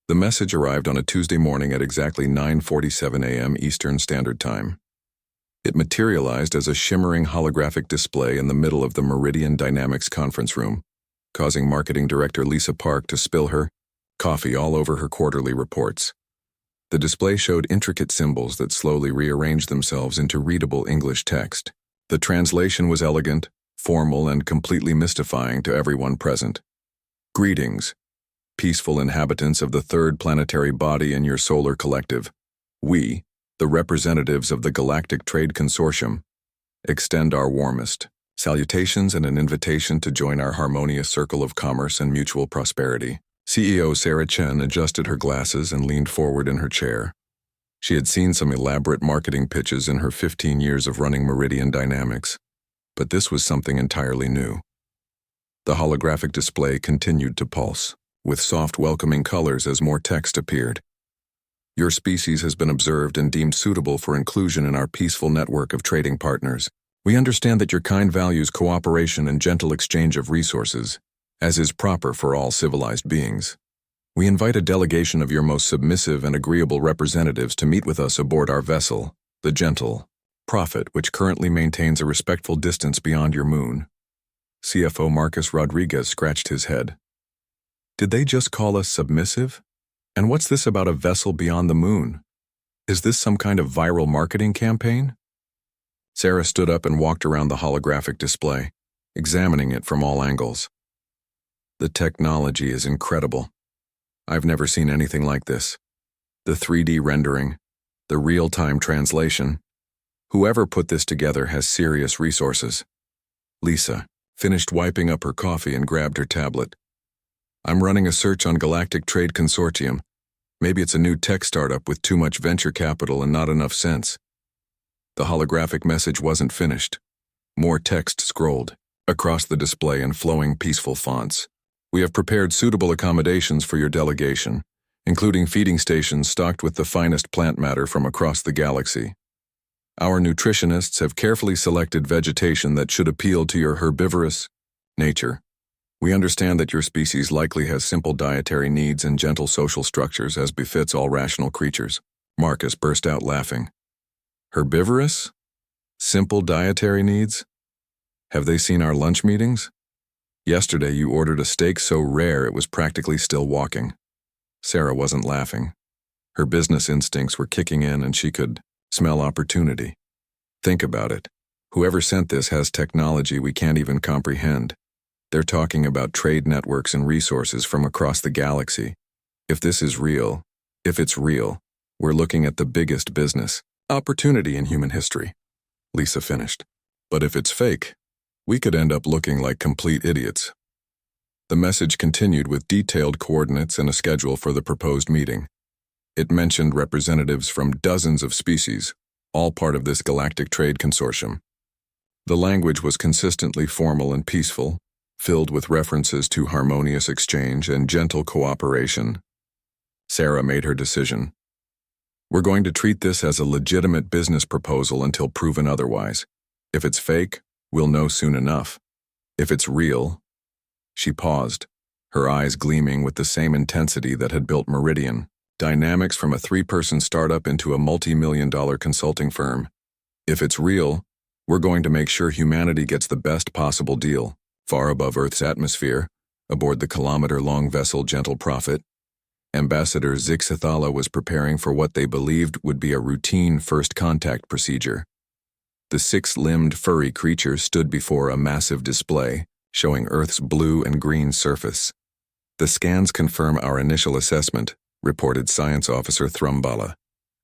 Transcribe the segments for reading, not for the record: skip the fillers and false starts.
The message arrived on a Tuesday morning at exactly 9:47 a.m. Eastern Standard Time. It materialized as a shimmering holographic display in the middle of the Meridian Dynamics conference room, causing marketing director Lisa Park to spill her coffee all over her quarterly reports. The display showed intricate symbols that slowly rearranged themselves into readable English text. The translation was elegant, formal, and completely mystifying to everyone present. Greetings, peaceful inhabitants of the third planetary body in your solar collective. We, the representatives of the Galactic Trade Consortium, extend our warmest salutations and an invitation to join our harmonious circle of commerce and mutual prosperity. CEO Sarah Chen adjusted her glasses and leaned forward in her chair. She had seen some elaborate marketing pitches in her 15 years of running Meridian Dynamics, but this was something entirely new. The holographic display continued to pulse, with soft welcoming colors as more text appeared. Your species has been observed and deemed suitable for inclusion in our peaceful network of trading partners. We understand that your kind values cooperation and gentle exchange of resources, as is proper for all civilized beings. We invite a delegation of your most submissive and agreeable representatives to meet with us aboard our vessel, the Gentle Prophet, which currently maintains a respectful distance beyond your moon. CFO Marcus Rodriguez scratched his head. Did they just call us submissive? And what's this about a vessel beyond the moon? Is this some kind of viral marketing campaign? Sarah stood up and walked around the holographic display, examining it from all angles. The technology is incredible. I've never seen anything like this. The 3D rendering, the real-time translation. Whoever put this together has serious resources. Lisa finished wiping up her coffee and grabbed her tablet. I'm running a search on Galactic Trade Consortium. Maybe it's a new tech startup with too much venture capital and not enough sense. The holographic message wasn't finished. More text scrolled across the display in flowing, peaceful fonts. We have prepared suitable accommodations for your delegation, including feeding stations stocked with the finest plant matter from across the galaxy. Our nutritionists have carefully selected vegetation that should appeal to your herbivorous nature. We understand that your species likely has simple dietary needs and gentle social structures as befits all rational creatures. Marcus burst out laughing. Herbivorous? Simple dietary needs? Have they seen our lunch meetings? Yesterday you ordered a steak so rare it was practically still walking. Sarah wasn't laughing. Her business instincts were kicking in and she could smell opportunity. Think about it. Whoever sent this has technology we can't even comprehend. They're talking about trade networks and resources from across the galaxy. If this is real, if it's real, we're looking at the biggest business opportunity in human history. Lisa finished. But if it's fake, we could end up looking like complete idiots. The message continued with detailed coordinates and a schedule for the proposed meeting. It mentioned representatives from dozens of species, all part of this Galactic Trade Consortium. The language was consistently formal and peaceful, filled with references to harmonious exchange and gentle cooperation. Sarah made her decision. We're going to treat this as a legitimate business proposal until proven otherwise. If it's fake, we'll know soon enough. If it's real... She paused, her eyes gleaming with the same intensity that had built Meridian Dynamics from a 3-person startup into a multi-million-dollar consulting firm. If it's real, we're going to make sure humanity gets the best possible deal. Far above Earth's atmosphere, aboard the kilometer-long vessel Gentle Prophet, Ambassador Zixithala was preparing for what they believed would be a routine first contact procedure. The 6-limbed furry creature stood before a massive display, showing Earth's blue and green surface. The scans confirm our initial assessment, reported Science Officer Thrumbala,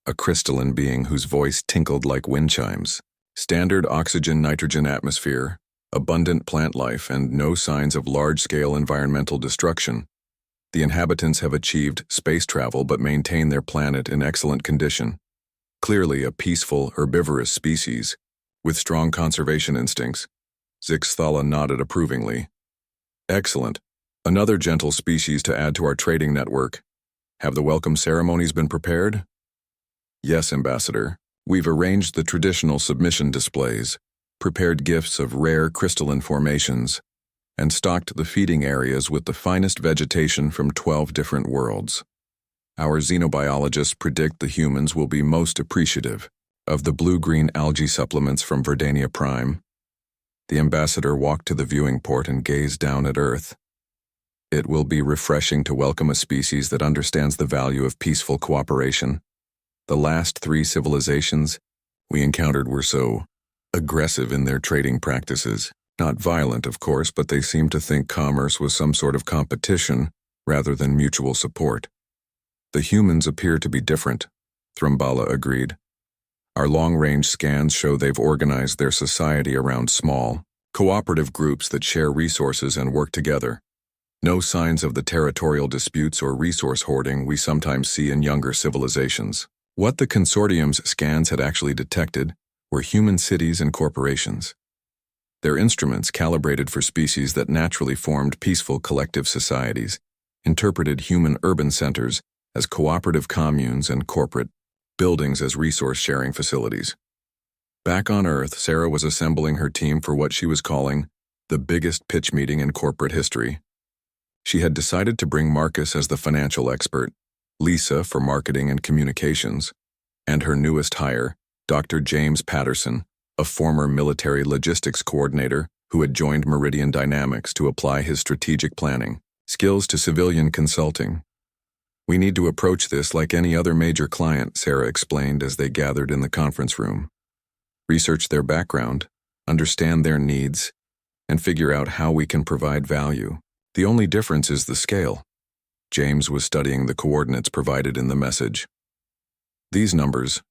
a crystalline being whose voice tinkled like wind chimes. Standard oxygen-nitrogen atmosphere, abundant plant life, and no signs of large-scale environmental destruction. The inhabitants have achieved space travel but maintain their planet in excellent condition. Clearly a peaceful, herbivorous species, with strong conservation instincts. Zixithala nodded approvingly. Excellent. Another gentle species to add to our trading network. Have the welcome ceremonies been prepared? Yes, Ambassador. We've arranged the traditional submission displays, prepared gifts of rare crystalline formations, and stocked the feeding areas with the finest vegetation from 12 different worlds. Our xenobiologists predict the humans will be most appreciative of the blue-green algae supplements from Verdania Prime. The ambassador walked to the viewing port and gazed down at Earth. It will be refreshing to welcome a species that understands the value of peaceful cooperation. The last 3 civilizations we encountered were so aggressive in their trading practices. Not violent, of course, but they seemed to think commerce was some sort of competition rather than mutual support. The humans appear to be different, Thrumbala agreed. Our long-range scans show they've organized their society around small, cooperative groups that share resources and work together. No signs of the territorial disputes or resource hoarding we sometimes see in younger civilizations. What the consortium's scans had actually detected were human cities and corporations. Their instruments, calibrated for species that naturally formed peaceful collective societies, interpreted human urban centers as cooperative communes and corporate buildings as resource-sharing facilities. Back on Earth, Sarah was assembling her team for what she was calling the biggest pitch meeting in corporate history. She had decided to bring Marcus as the financial expert, Lisa for marketing and communications, and her newest hire, Dr. James Patterson, a former military logistics coordinator who had joined Meridian Dynamics to apply his strategic planning skills to civilian consulting. We need to approach this like any other major client, Sarah explained as they gathered in the conference room. Research their background, understand their needs, and figure out how we can provide value. The only difference is the scale. James was studying the coordinates provided in the message. These numbers,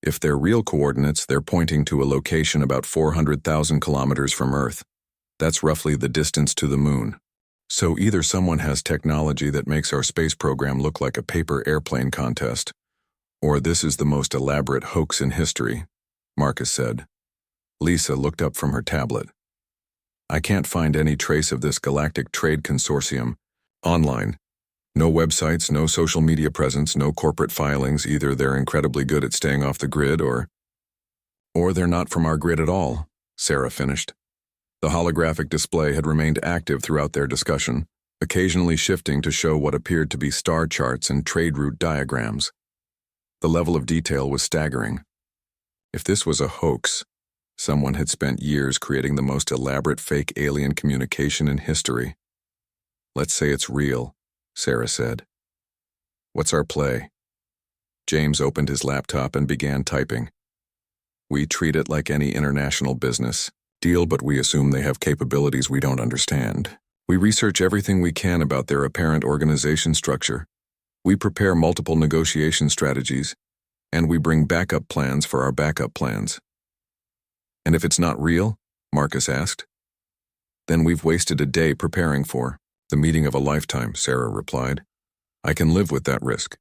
if they're real coordinates, they're pointing to a location about 400,000 kilometers from Earth. That's roughly the distance to the moon. So either someone has technology that makes our space program look like a paper airplane contest, or this is the most elaborate hoax in history, Marcus said. Lisa looked up from her tablet. I can't find any trace of this Galactic Trade Consortium online. No websites, no social media presence, no corporate filings. Either they're incredibly good at staying off the grid or they're not from our grid at all, Sarah finished. The holographic display had remained active throughout their discussion, occasionally shifting to show what appeared to be star charts and trade route diagrams. The level of detail was staggering. If this was a hoax, someone had spent years creating the most elaborate fake alien communication in history. Let's say it's real, Sarah said. What's our play? James opened his laptop and began typing. We treat it like any international business deal, but we assume they have capabilities we don't understand. We research everything we can about their apparent organization structure. We prepare multiple negotiation strategies, and we bring backup plans for our backup plans. And if it's not real, Marcus asked, then we've wasted a day preparing for the meeting of a lifetime, Sarah replied. I can live with that risk.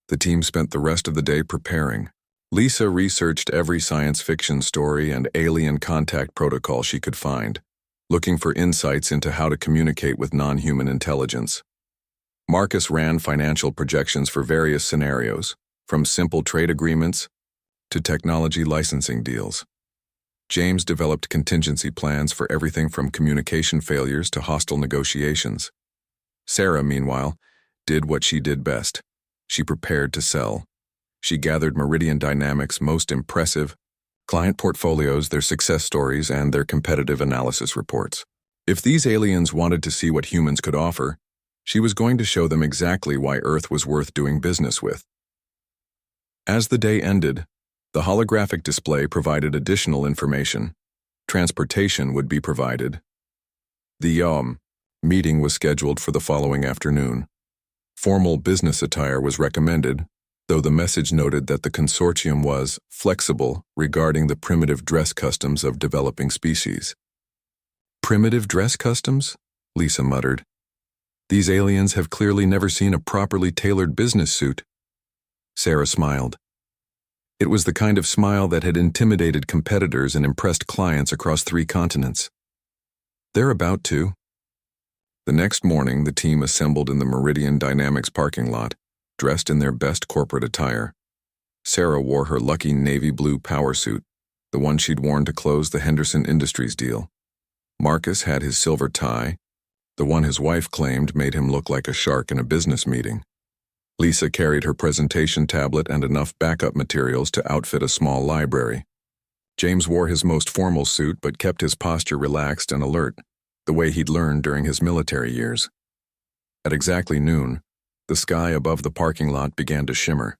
The team spent the rest of the day preparing. Lisa researched every science fiction story and alien contact protocol she could find, looking for insights into how to communicate with non-human intelligence. Marcus ran financial projections for various scenarios, from simple trade agreements to technology licensing deals. James developed contingency plans for everything from communication failures to hostile negotiations. Sarah, meanwhile, did what she did best. She prepared to sell. She gathered Meridian Dynamics' most impressive client portfolios, their success stories, and their competitive analysis reports. If these aliens wanted to see what humans could offer, she was going to show them exactly why Earth was worth doing business with. As the day ended, the holographic display provided additional information. Transportation would be provided. The meeting was scheduled for the following afternoon. Formal business attire was recommended, though the message noted that the consortium was flexible regarding the primitive dress customs of developing species. Primitive dress customs? Lisa muttered. These aliens have clearly never seen a properly tailored business suit. Sarah smiled. It was the kind of smile that had intimidated competitors and impressed clients across 3 continents. They're about to. The next morning, the team assembled in the Meridian Dynamics parking lot, dressed in their best corporate attire. Sarah wore her lucky navy blue power suit, the one she'd worn to close the Henderson Industries deal. Marcus had his silver tie, the one his wife claimed made him look like a shark in a business meeting. Lisa carried her presentation tablet and enough backup materials to outfit a small library. James wore his most formal suit but kept his posture relaxed and alert, the way he'd learned during his military years. At exactly noon, the sky above the parking lot began to shimmer.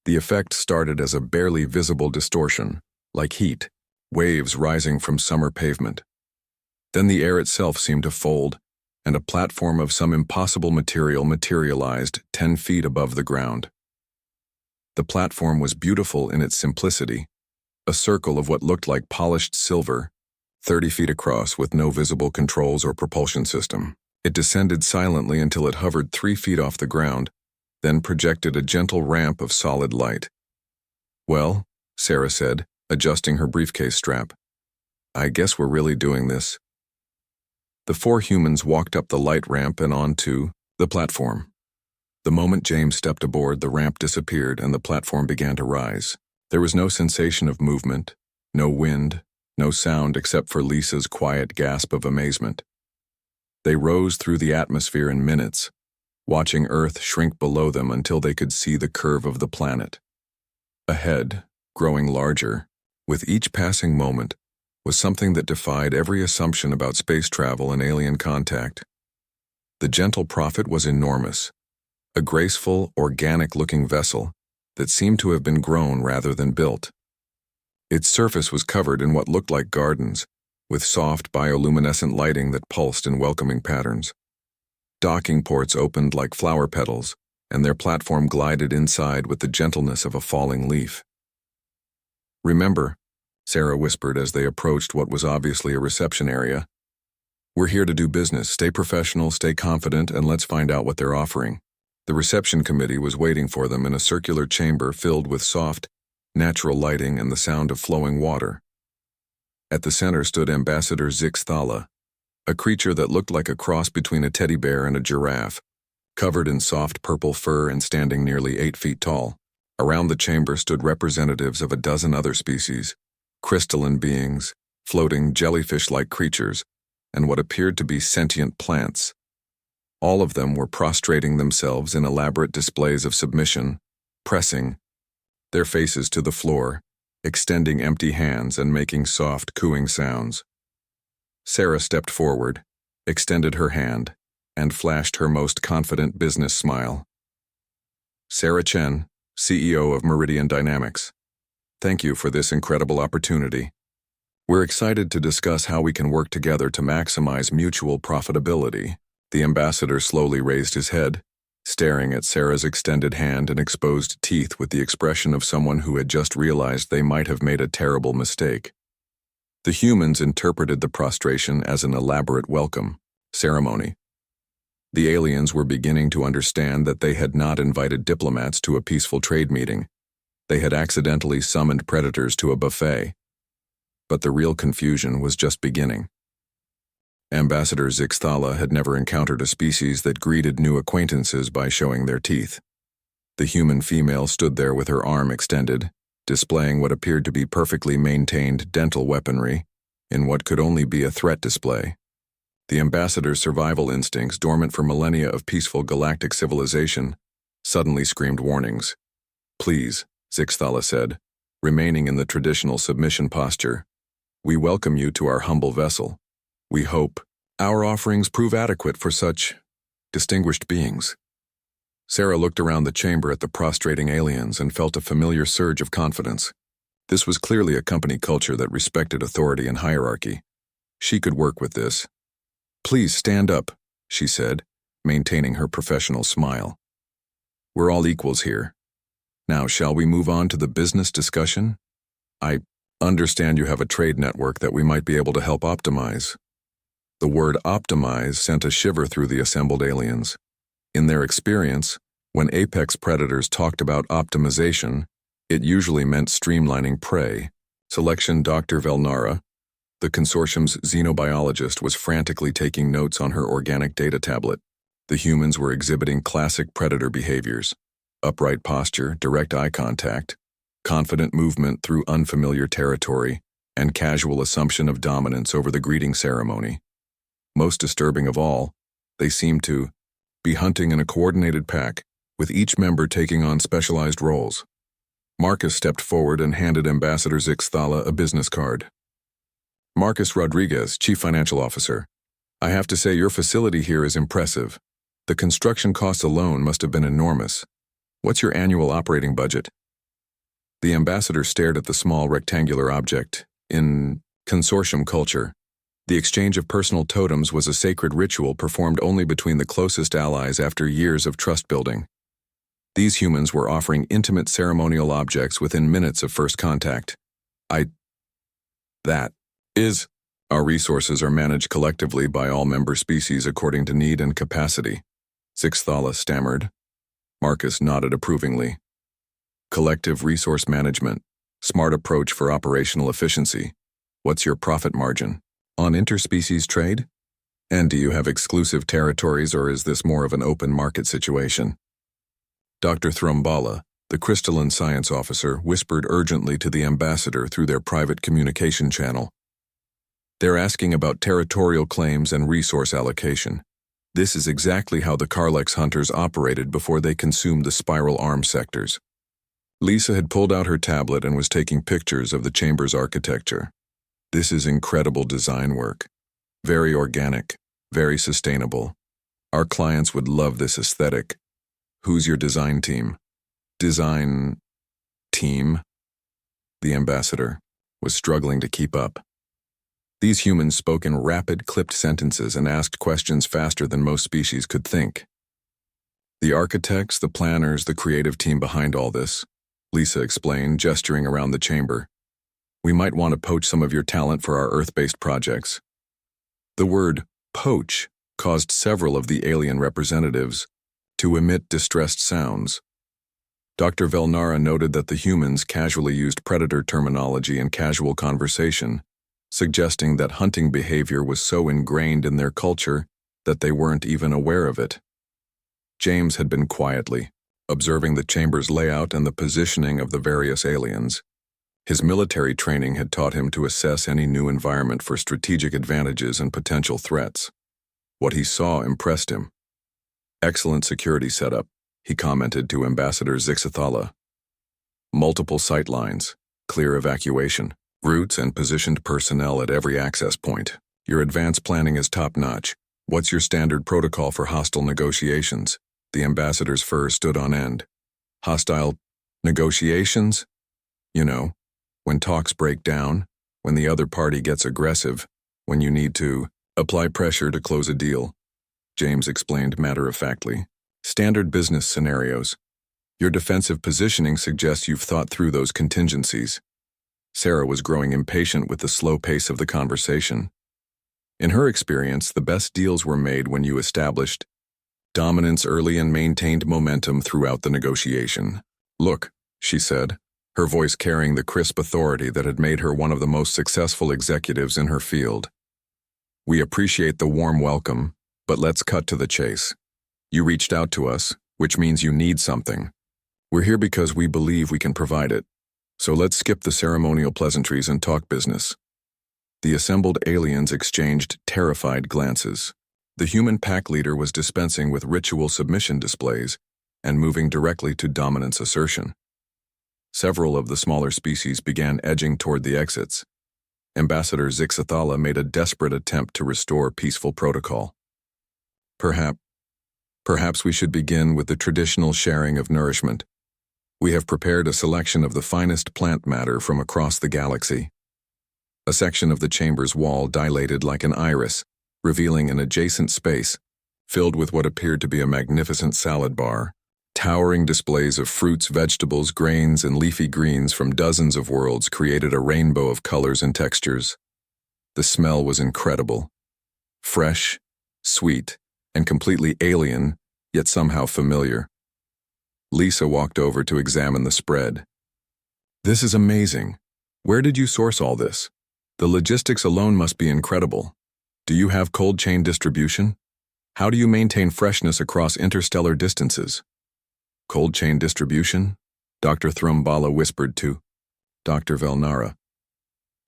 The effect started as a barely visible distortion, like heat, waves rising from summer pavement. Then the air itself seemed to fold, and a platform of some impossible material materialized 10 feet above the ground. The platform was beautiful in its simplicity, a circle of what looked like polished silver, 30 feet across with no visible controls or propulsion system. It descended silently until it hovered 3 feet off the ground, then projected a gentle ramp of solid light. "Well," Sarah said, adjusting her briefcase strap, "I guess we're really doing this." The 4 humans walked up the light ramp and onto the platform. The moment James stepped aboard, the ramp disappeared and the platform began to rise. There was no sensation of movement, no wind, no sound except for Lisa's quiet gasp of amazement. They rose through the atmosphere in minutes, watching Earth shrink below them until they could see the curve of the planet. Ahead, growing larger, with each passing moment, was something that defied every assumption about space travel and alien contact. The gentle prophet was enormous, a graceful, organic-looking vessel that seemed to have been grown rather than built. Its surface was covered in what looked like gardens, with soft bioluminescent lighting that pulsed in welcoming patterns. Docking ports opened like flower petals, and their platform glided inside with the gentleness of a falling leaf. "Remember," Sarah whispered as they approached what was obviously a reception area, "we're here to do business. Stay professional, stay confident, and let's find out what they're offering." The reception committee was waiting for them in a circular chamber filled with soft, natural lighting and the sound of flowing water. At the center stood Ambassador Zix Thala, a creature that looked like a cross between a teddy bear and a giraffe, covered in soft purple fur and standing nearly 8 feet tall. Around the chamber stood representatives of a dozen other species, crystalline beings, floating jellyfish-like creatures, and what appeared to be sentient plants. All of them were prostrating themselves in elaborate displays of submission, pressing their faces to the floor, extending empty hands and making soft, cooing sounds. Sarah stepped forward, extended her hand, and flashed her most confident business smile. "Sarah Chen, CEO of Meridian Dynamics. Thank you for this incredible opportunity. We're excited to discuss how we can work together to maximize mutual profitability." The ambassador slowly raised his head, staring at Sarah's extended hand and exposed teeth with the expression of someone who had just realized they might have made a terrible mistake. The humans interpreted the prostration as an elaborate welcome ceremony. The aliens were beginning to understand that they had not invited diplomats to a peaceful trade meeting. They had accidentally summoned predators to a buffet. But the real confusion was just beginning. Ambassador Zix Thala had never encountered a species that greeted new acquaintances by showing their teeth. The human female stood there with her arm extended, displaying what appeared to be perfectly maintained dental weaponry in what could only be a threat display. The ambassador's survival instincts, dormant for millennia of peaceful galactic civilization, suddenly screamed warnings. "Please," Zix Thala said, remaining in the traditional submission posture, "we welcome you to our humble vessel. We hope our offerings prove adequate for such distinguished beings." Sarah looked around the chamber at the prostrating aliens and felt a familiar surge of confidence. This was clearly a company culture that respected authority and hierarchy. She could work with this. "Please stand up," she said, maintaining her professional smile. "We're all equals here. Now, shall we move on to the business discussion? I understand you have a trade network that we might be able to help optimize." The word optimize sent a shiver through the assembled aliens. In their experience, when apex predators talked about optimization, it usually meant streamlining prey. Selection Dr. Velnara, the consortium's xenobiologist, was frantically taking notes on her organic data tablet. The humans were exhibiting classic predator behaviors: upright posture, direct eye contact, confident movement through unfamiliar territory, and casual assumption of dominance over the greeting ceremony. Most disturbing of all, they seemed to be hunting in a coordinated pack, with each member taking on specialized roles. Marcus stepped forward and handed Ambassador Zixthala a business card. Marcus Rodriguez, Chief Financial Officer. I have to say your facility here is impressive. The construction costs alone must have been enormous. What's your annual operating budget? The ambassador stared at the small rectangular object. In consortium culture, the exchange of personal totems was a sacred ritual performed only between the closest allies after years of trust building. These humans were offering intimate ceremonial objects within minutes of first contact. Our resources are managed collectively by all member species according to need and capacity. Zixthala stammered. Marcus nodded approvingly. Collective resource management. Smart approach for operational efficiency. What's your profit margin? On interspecies trade? And do you have exclusive territories, or is this more of an open market situation? Dr. Thrumbala, the crystalline science officer, whispered urgently to the ambassador through their private communication channel. They're asking about territorial claims and resource allocation. This is exactly how the Karlex hunters operated before they consumed the spiral arm sectors. Lisa had pulled out her tablet and was taking pictures of the chamber's architecture. This is incredible design work. Very organic, very sustainable. Our clients would love this aesthetic. Who's your design team? Design team? The ambassador was struggling to keep up. These humans spoke in rapid, clipped sentences and asked questions faster than most species could think. The architects, the planners, the creative team behind all this, Lisa explained, gesturing around the chamber. We might want to poach some of your talent for our Earth-based projects. The word poach caused several of the alien representatives to emit distressed sounds. Dr. Velnara noted that the humans casually used predator terminology in casual conversation, suggesting that hunting behavior was so ingrained in their culture that they weren't even aware of it. James had been quietly observing the chamber's layout and the positioning of the various aliens. His military training had taught him to assess any new environment for strategic advantages and potential threats. What he saw impressed him. Excellent security setup, he commented to Ambassador Zixthala. Multiple sight lines, clear evacuation, routes and positioned personnel at every access point. Your advanced planning is top-notch. What's your standard protocol for hostile negotiations? The ambassador's fur stood on end. Hostile negotiations? You know, when talks break down, when the other party gets aggressive, when you need to apply pressure to close a deal, James explained matter-of-factly. Standard business scenarios. Your defensive positioning suggests you've thought through those contingencies. Sarah was growing impatient with the slow pace of the conversation. In her experience, the best deals were made when you established dominance early and maintained momentum throughout the negotiation. Look, she said, her voice carrying the crisp authority that had made her one of the most successful executives in her field. We appreciate the warm welcome, but let's cut to the chase. You reached out to us, which means you need something. We're here because we believe we can provide it. So let's skip the ceremonial pleasantries and talk business. The assembled aliens exchanged terrified glances. The human pack leader was dispensing with ritual submission displays and moving directly to dominance assertion. Several of the smaller species began edging toward the exits. Ambassador Zixthala made a desperate attempt to restore peaceful protocol. Perhaps we should begin with the traditional sharing of nourishment. We have prepared a selection of the finest plant matter from across the galaxy. A section of the chamber's wall dilated like an iris, revealing an adjacent space filled with what appeared to be a magnificent salad bar. Towering displays of fruits, vegetables, grains, and leafy greens from dozens of worlds created a rainbow of colors and textures. The smell was incredible. Fresh, sweet, and completely alien, yet somehow familiar. Lisa walked over to examine the spread. This is amazing. Where did you source all this? The logistics alone must be incredible. Do you have cold chain distribution? How do you maintain freshness across interstellar distances? Cold chain distribution? Dr. Thrumbala whispered to Dr. Velnara.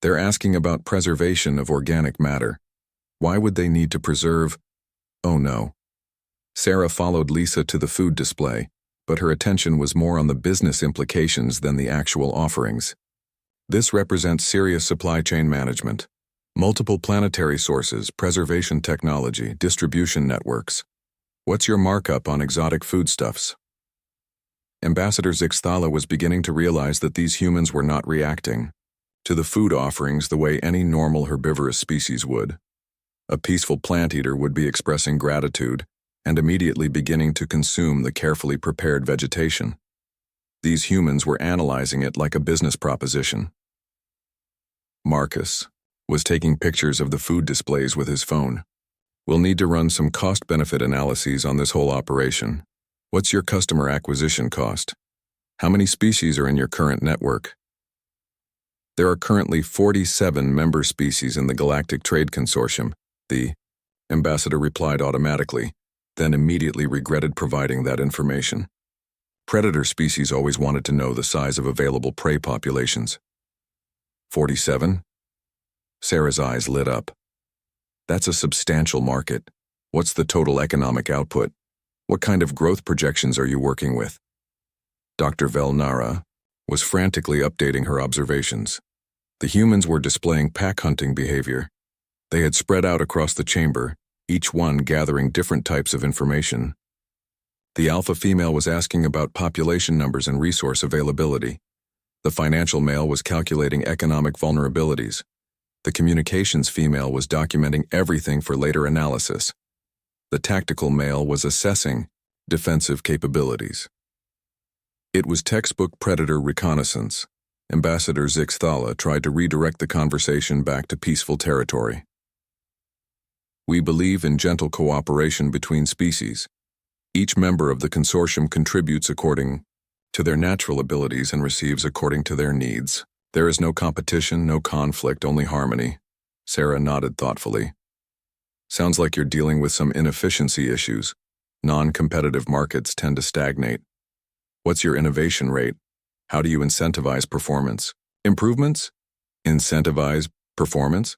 They're asking about preservation of organic matter. Why would they need to preserve? Oh no. Sarah followed Lisa to the food display, but her attention was more on the business implications than the actual offerings. This represents serious supply chain management. Multiple planetary sources, preservation technology, distribution networks. What's your markup on exotic foodstuffs? Ambassador Zixthala was beginning to realize that these humans were not reacting to the food offerings the way any normal herbivorous species would. A peaceful plant eater would be expressing gratitude and immediately beginning to consume the carefully prepared vegetation. These humans were analyzing it like a business proposition. Marcus was taking pictures of the food displays with his phone. We'll need to run some cost-benefit analyses on this whole operation. What's your customer acquisition cost? How many species are in your current network? There are currently 47 member species in the Galactic Trade Consortium. The ambassador replied automatically, then immediately regretted providing that information. Predator species always wanted to know the size of available prey populations. 47? Sarah's eyes lit up. That's a substantial market. What's the total economic output? What kind of growth projections are you working with? Dr. Velnara was frantically updating her observations. The humans were displaying pack hunting behavior. They had spread out across the chamber, each one gathering different types of information. The alpha female was asking about population numbers and resource availability. The financial male was calculating economic vulnerabilities. The communications female was documenting everything for later analysis. The tactical male was assessing defensive capabilities. It was textbook predator reconnaissance. Ambassador Zixthala tried to redirect the conversation back to peaceful territory. We believe in gentle cooperation between species. Each member of the consortium contributes according to their natural abilities and receives according to their needs. There is no competition, no conflict, only harmony. Sarah nodded thoughtfully. Sounds like you're dealing with some inefficiency issues. Non-competitive markets tend to stagnate. What's your innovation rate? How do you incentivize performance? Improvements? Incentivize performance?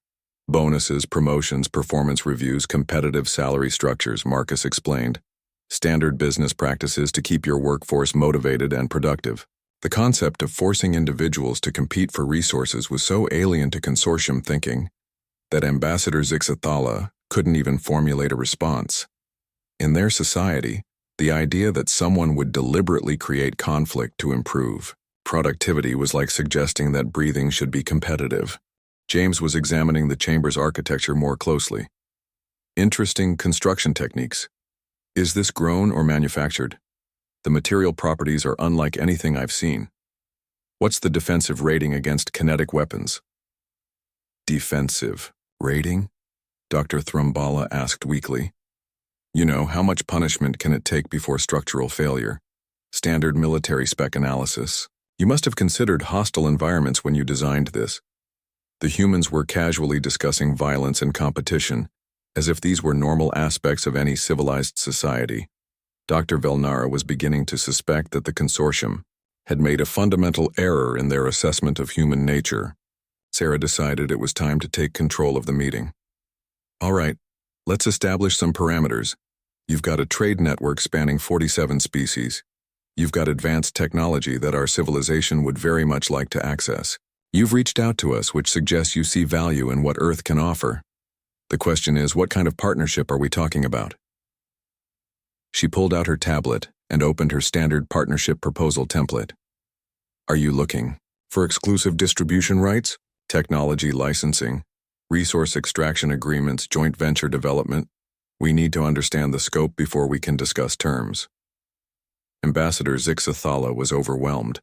Bonuses, promotions, performance reviews, competitive salary structures, Marcus explained. Standard business practices to keep your workforce motivated and productive. The concept of forcing individuals to compete for resources was so alien to consortium thinking that Ambassador Zixthala couldn't even formulate a response. In their society, the idea that someone would deliberately create conflict to improve productivity was like suggesting that breathing should be competitive. James was examining the chamber's architecture more closely. Interesting construction techniques. Is this grown or manufactured? The material properties are unlike anything I've seen. What's the defensive rating against kinetic weapons? Defensive rating? Dr. Thrumbala asked weakly. You know, how much punishment can it take before structural failure? Standard military spec analysis. You must have considered hostile environments when you designed this. The humans were casually discussing violence and competition, as if these were normal aspects of any civilized society. Dr. Velnara was beginning to suspect that the consortium had made a fundamental error in their assessment of human nature. Sarah decided it was time to take control of the meeting. All right, let's establish some parameters. You've got a trade network spanning 47 species. You've got advanced technology that our civilization would very much like to access. You've reached out to us, which suggests you see value in what Earth can offer. The question is, what kind of partnership are we talking about? She pulled out her tablet and opened her standard partnership proposal template. Are you looking for exclusive distribution rights, technology licensing, resource extraction agreements, joint venture development? We need to understand the scope before we can discuss terms. Ambassador Zixthala was overwhelmed.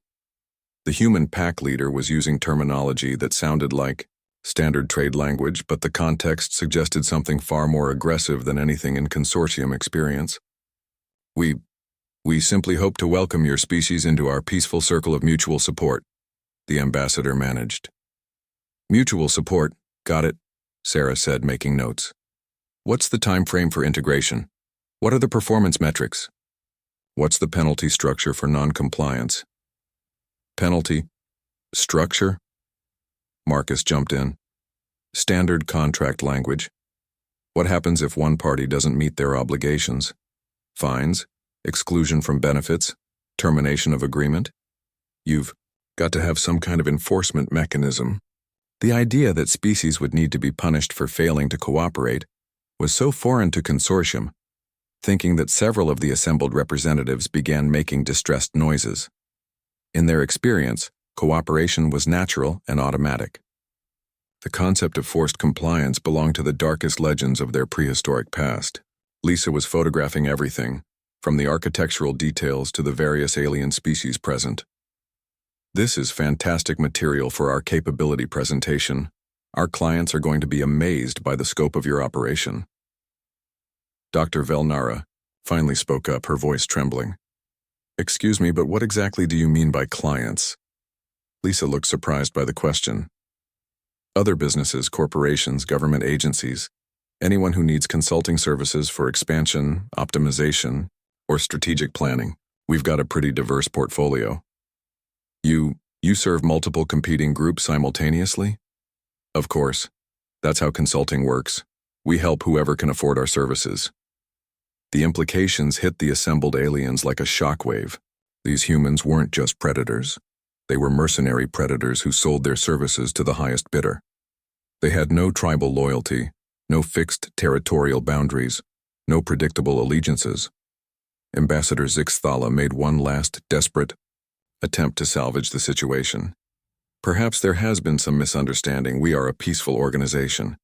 The human pack leader was using terminology that sounded like standard trade language, but the context suggested something far more aggressive than anything in consortium experience. We simply hope to welcome your species into our peaceful circle of mutual support, the ambassador managed. Mutual support, got it, Sarah said, making notes. What's the time frame for integration? What are the performance metrics? What's the penalty structure for non-compliance? Penalty? Structure? Marcus jumped in. Standard contract language. What happens if one party doesn't meet their obligations? Fines? Exclusion from benefits? Termination of agreement? You've got to have some kind of enforcement mechanism. The idea that species would need to be punished for failing to cooperate was so foreign to Consortium, thinking that several of the assembled representatives began making distressed noises. In their experience, cooperation was natural and automatic. The concept of forced compliance belonged to the darkest legends of their prehistoric past. Lisa was photographing everything, from the architectural details to the various alien species present. This is fantastic material for our capability presentation. Our clients are going to be amazed by the scope of your operation. Dr. Velnara finally spoke up, her voice trembling. Excuse me, but what exactly do you mean by clients? Lisa looked surprised by the question. Other businesses, corporations, government agencies, anyone who needs consulting services for expansion, optimization, or strategic planning. We've got a pretty diverse portfolio. You serve multiple competing groups simultaneously? Of course. That's how consulting works. We help whoever can afford our services. The implications hit the assembled aliens like a shockwave. These humans weren't just predators. They were mercenary predators who sold their services to the highest bidder. They had no tribal loyalty, no fixed territorial boundaries, no predictable allegiances. Ambassador Zixthala made one last, desperate attempt to salvage the situation. Perhaps there has been some misunderstanding. We are a peaceful organization.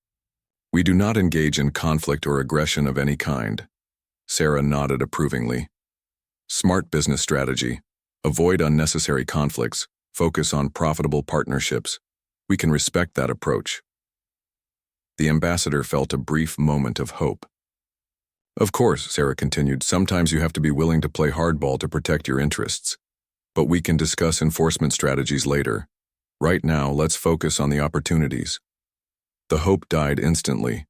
We do not engage in conflict or aggression of any kind. Sarah nodded approvingly. Smart business strategy. Avoid unnecessary conflicts. Focus on profitable partnerships. We can respect that approach. The ambassador felt a brief moment of hope. Of course, Sarah continued, sometimes you have to be willing to play hardball to protect your interests. But we can discuss enforcement strategies later. Right now, let's focus on the opportunities. The hope died instantly.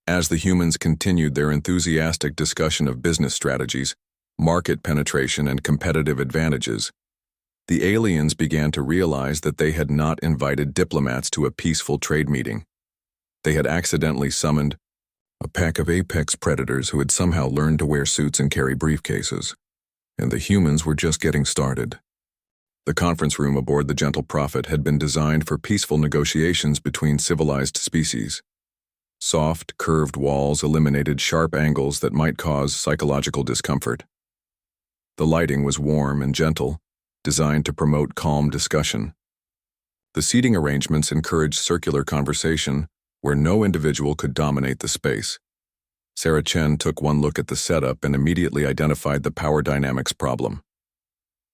As the humans continued their enthusiastic discussion of business strategies, market penetration, and competitive advantages, the aliens began to realize that they had not invited diplomats to a peaceful trade meeting. They had accidentally summoned a pack of apex predators who had somehow learned to wear suits and carry briefcases. And the humans were just getting started. The conference room aboard the Gentle Prophet had been designed for peaceful negotiations between civilized species. Soft, curved walls eliminated sharp angles that might cause psychological discomfort. The lighting was warm and gentle, designed to promote calm discussion. The seating arrangements encouraged circular conversation where no individual could dominate the space. Sarah Chen took one look at the setup and immediately identified the power dynamics problem.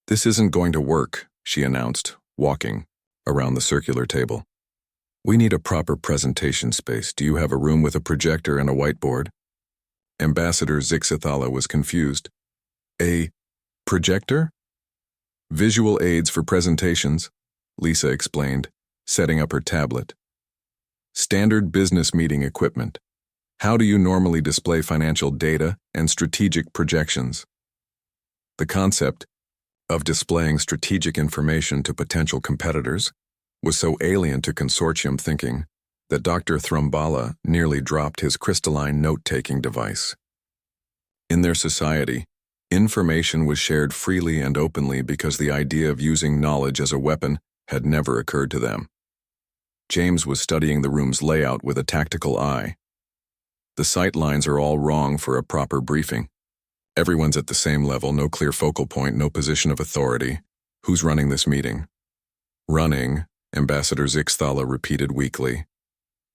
This isn't going to work, she announced, walking around the circular table. We need a proper presentation space. Do you have a room with a projector and a whiteboard? Ambassador Zixthala was confused. A projector? Visual aids for presentations, Lisa explained, setting up her tablet. Standard business meeting equipment. How do you normally display financial data and strategic projections? The concept of displaying strategic information to potential competitors was so alien to Consortium thinking that Dr. Thrumbala nearly dropped his crystalline note-taking device. In their society, information was shared freely and openly because the idea of using knowledge as a weapon had never occurred to them. James was studying the room's layout with a tactical eye. The sight lines are all wrong for a proper briefing. Everyone's at the same level, no clear focal point, no position of authority. Who's running this meeting? Running, Ambassador Zixthala repeated weakly.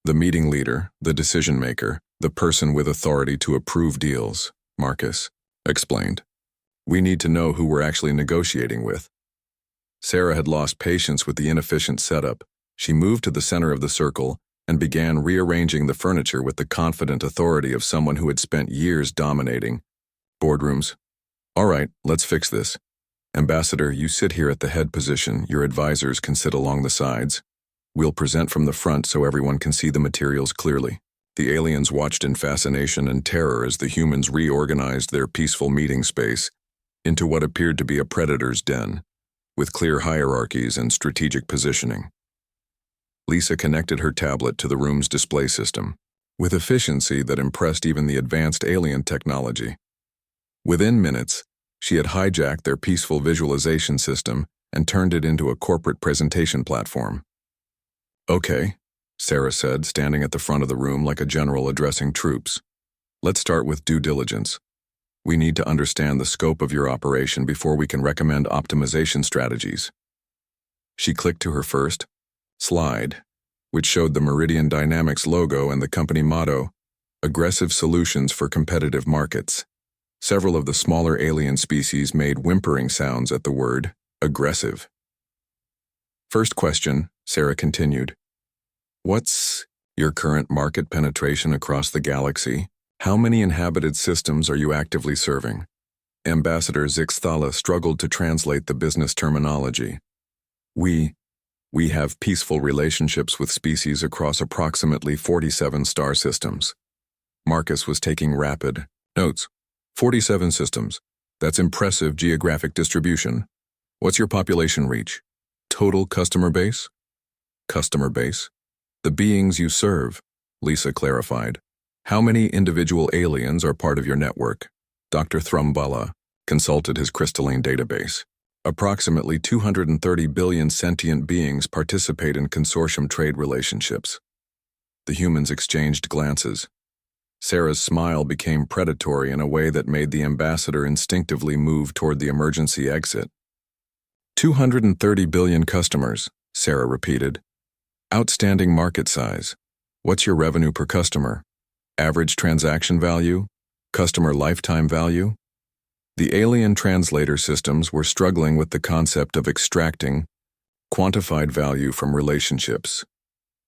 The meeting leader, the decision maker, the person with authority to approve deals, Marcus explained. We need to know who we're actually negotiating with. Sarah had lost patience with the inefficient setup. She moved to the center of the circle and began rearranging the furniture with the confident authority of someone who had spent years dominating boardrooms. All right, let's fix this. Ambassador, you sit here at the head position. Your advisors can sit along the sides. We'll present from the front so everyone can see the materials clearly. The aliens watched in fascination and terror as the humans reorganized their peaceful meeting space into what appeared to be a predator's den, with clear hierarchies and strategic positioning. Lisa connected her tablet to the room's display system, with efficiency that impressed even the advanced alien technology. Within minutes, She had hijacked their peaceful visualization system and turned it into a corporate presentation platform. "Okay," Sarah said, standing at the front of the room like a general addressing troops. "Let's start with due diligence. We need to understand the scope of your operation before we can recommend optimization strategies." She clicked to her first slide, which showed the Meridian Dynamics logo and the company motto, "Aggressive Solutions for Competitive Markets." Several of the smaller alien species made whimpering sounds at the word aggressive. "First question," Sarah continued. "What's your current market penetration across the galaxy? How many inhabited systems are you actively serving?" Ambassador Zixthala struggled to translate the business terminology. We have peaceful relationships with species across approximately 47 star systems." Marcus was taking rapid notes. 47 systems. That's impressive geographic distribution. What's your population reach? Total customer base? Customer base? The beings you serve, Lisa clarified. How many individual aliens are part of your network? Dr. Thrumbala consulted his crystalline database. Approximately 230 billion sentient beings participate in consortium trade relationships. The humans exchanged glances. Sarah's smile became predatory in a way that made the ambassador instinctively move toward the emergency exit. 230 billion customers, Sarah repeated. Outstanding market size. What's your revenue per customer? Average transaction value? Customer lifetime value? The alien translator systems were struggling with the concept of extracting quantified value from relationships.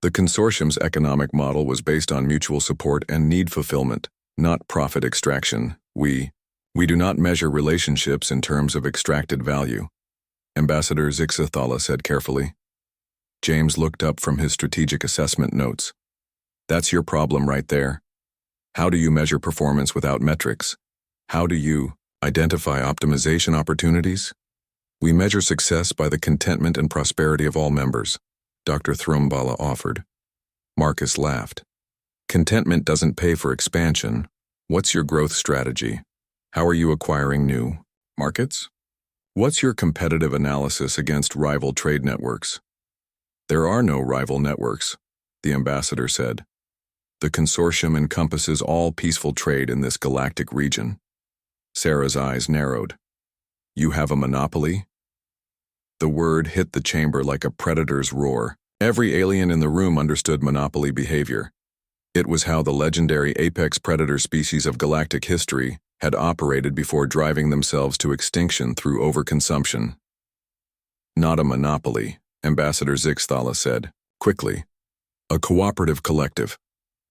The consortium's economic model was based on mutual support and need fulfillment, not profit extraction. We do not measure relationships in terms of extracted value, Ambassador Zixthala said carefully. James looked up from his strategic assessment notes. That's your problem right there. How do you measure performance without metrics? How do you identify optimization opportunities? We measure success by the contentment and prosperity of all members, Dr. Thrumbala offered. Marcus laughed. Contentment doesn't pay for expansion. What's your growth strategy? How are you acquiring new markets? What's your competitive analysis against rival trade networks? There are no rival networks, the ambassador said. The consortium encompasses all peaceful trade in this galactic region. Sarah's eyes narrowed. You have a monopoly? The word hit the chamber like a predator's roar. Every alien in the room understood monopoly behavior. It was how the legendary apex predator species of galactic history had operated before driving themselves to extinction through overconsumption. Not a monopoly, Ambassador Zixthala said, quickly. A cooperative collective.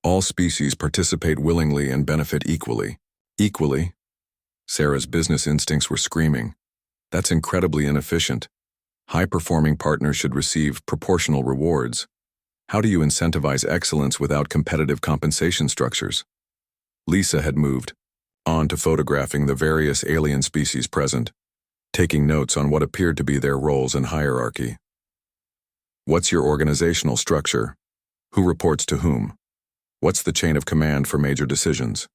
All species participate willingly and benefit equally. Equally? Sarah's business instincts were screaming. That's incredibly inefficient. High-performing partners should receive proportional rewards. How do you incentivize excellence without competitive compensation structures? Lisa had moved on to photographing the various alien species present, taking notes on what appeared to be their roles in hierarchy. What's your organizational structure? Who reports to whom? What's the chain of command for major decisions?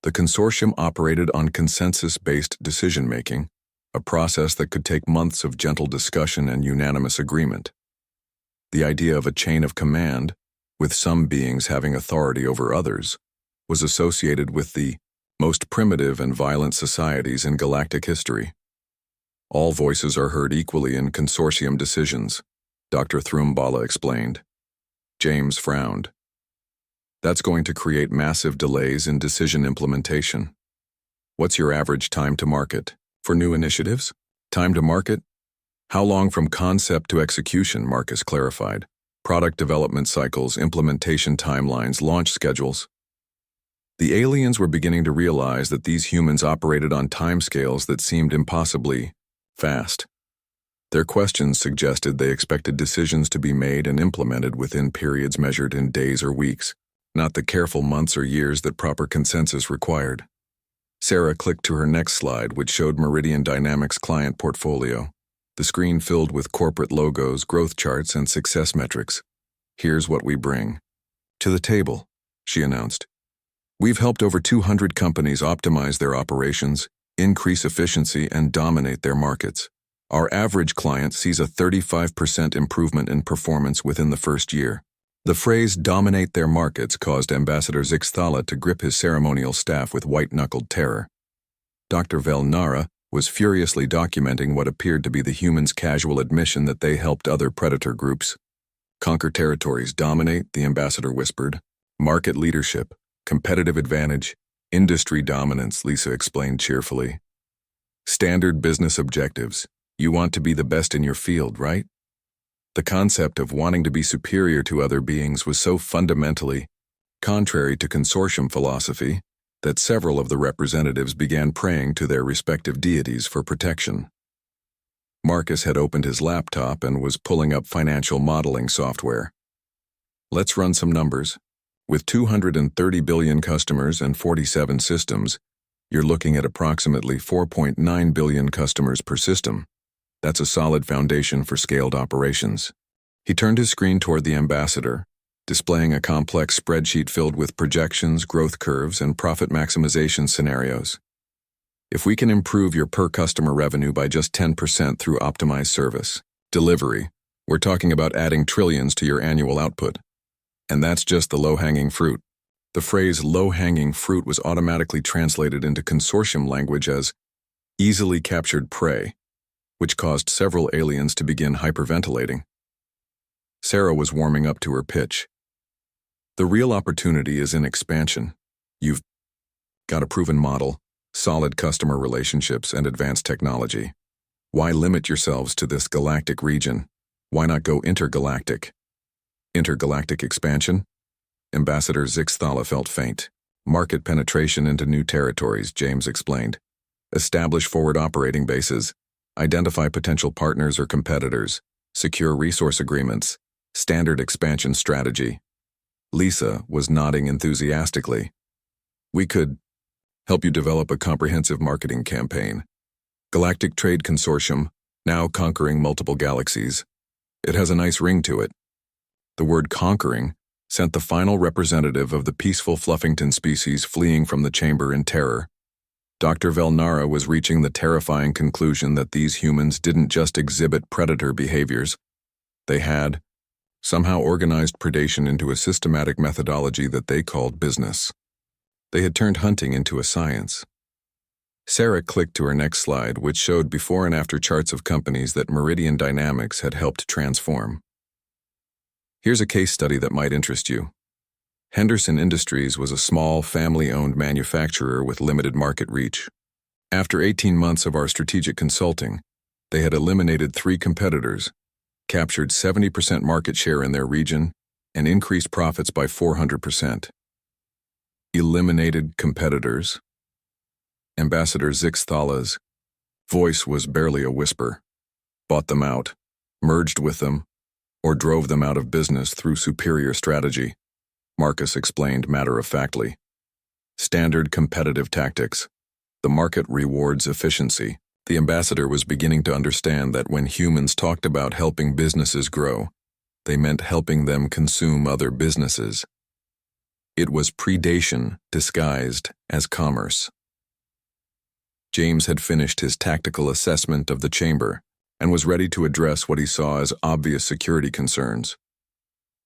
The consortium operated on consensus-based decision-making, a process that could take months of gentle discussion and unanimous agreement. The idea of a chain of command, with some beings having authority over others, was associated with the most primitive and violent societies in galactic history. All voices are heard equally in consortium decisions, Dr. Thrumbala explained. James frowned. That's going to create massive delays in decision implementation. What's your average time to market? For new initiatives? Time to market? How long from concept to execution, Marcus clarified. Product development cycles, implementation timelines, launch schedules. The aliens were beginning to realize that these humans operated on timescales that seemed impossibly fast. Their questions suggested they expected decisions to be made and implemented within periods measured in days or weeks, not the careful months or years that proper consensus required. Sarah clicked to her next slide, which showed Meridian Dynamics' client portfolio. The screen filled with corporate logos, growth charts, and success metrics. Here's what we bring to the table, she announced. We've helped over 200 companies optimize their operations, increase efficiency, and dominate their markets. Our average client sees a 35% improvement in performance within the first year. The phrase dominate their markets caused Ambassador Zixthala to grip his ceremonial staff with white-knuckled terror. Dr. Velnara was furiously documenting what appeared to be the humans' casual admission that they helped other predator groups. Conquer territories, dominate, the ambassador whispered. Market leadership, competitive advantage, industry dominance, Lisa explained cheerfully. Standard business objectives. You want to be the best in your field, right? The concept of wanting to be superior to other beings was so fundamentally contrary to consortium philosophy that several of the representatives began praying to their respective deities for protection. Marcus had opened his laptop and was pulling up financial modeling software. Let's run some numbers. With 230 billion customers and 47 systems, you're looking at approximately 4.9 billion customers per system. That's a solid foundation for scaled operations. He turned his screen toward the ambassador, displaying a complex spreadsheet filled with projections, growth curves, and profit maximization scenarios. If we can improve your per-customer revenue by just 10% through optimized service delivery, we're talking about adding trillions to your annual output. And that's just the low-hanging fruit. The phrase low-hanging fruit was automatically translated into consortium language as easily captured prey, which caused several aliens to begin hyperventilating. Sarah was warming up to her pitch. The real opportunity is in expansion. You've got a proven model, solid customer relationships, and advanced technology. Why limit yourselves to this galactic region? Why not go intergalactic? Intergalactic expansion? Ambassador Zixthala felt faint. Market penetration into new territories, James explained. Establish forward operating bases. Identify potential partners or competitors. Secure resource agreements. Standard expansion strategy. Lisa was nodding enthusiastically. We could help you develop a comprehensive marketing campaign. Galactic Trade Consortium, now conquering multiple galaxies. It has a nice ring to it. The word conquering sent the final representative of the peaceful Fluffington species fleeing from the chamber in terror. Dr. Velnara was reaching the terrifying conclusion that these humans didn't just exhibit predator behaviors. They had somehow organized predation into a systematic methodology that they called business. They had turned hunting into a science. Sarah clicked to her next slide, which showed before and after charts of companies that Meridian Dynamics had helped transform. Here's a case study that might interest you. Henderson Industries was a small, family-owned manufacturer with limited market reach. After 18 months of our strategic consulting, they had eliminated 3 competitors, captured 70% market share in their region, and increased profits by 400%. Eliminated competitors? Ambassador Zixthala's voice was barely a whisper. Bought them out, merged with them, or drove them out of business through superior strategy, Marcus explained matter-of-factly. Standard competitive tactics. The market rewards efficiency. The ambassador was beginning to understand that when humans talked about helping businesses grow, they meant helping them consume other businesses. It was predation disguised as commerce. James had finished his tactical assessment of the chamber and was ready to address what he saw as obvious security concerns.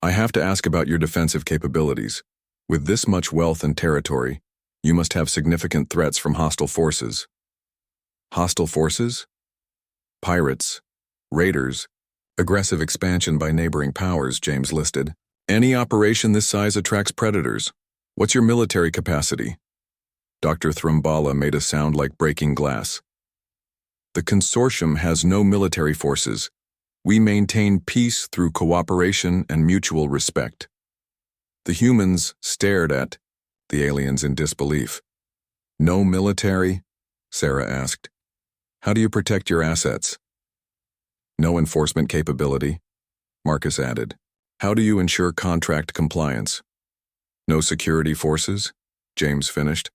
I have to ask about your defensive capabilities. With this much wealth and territory, you must have significant threats from hostile forces. Hostile forces? Pirates, raiders, aggressive expansion by neighboring powers, James listed. Any operation this size attracts predators. What's your military capacity? Dr. Thrumbala made a sound like breaking glass. The consortium has no military forces. We maintain peace through cooperation and mutual respect. The humans stared at the aliens in disbelief. No military? Sarah asked. How do you protect your assets? No enforcement capability, Marcus added. How do you ensure contract compliance? No security forces, James finished.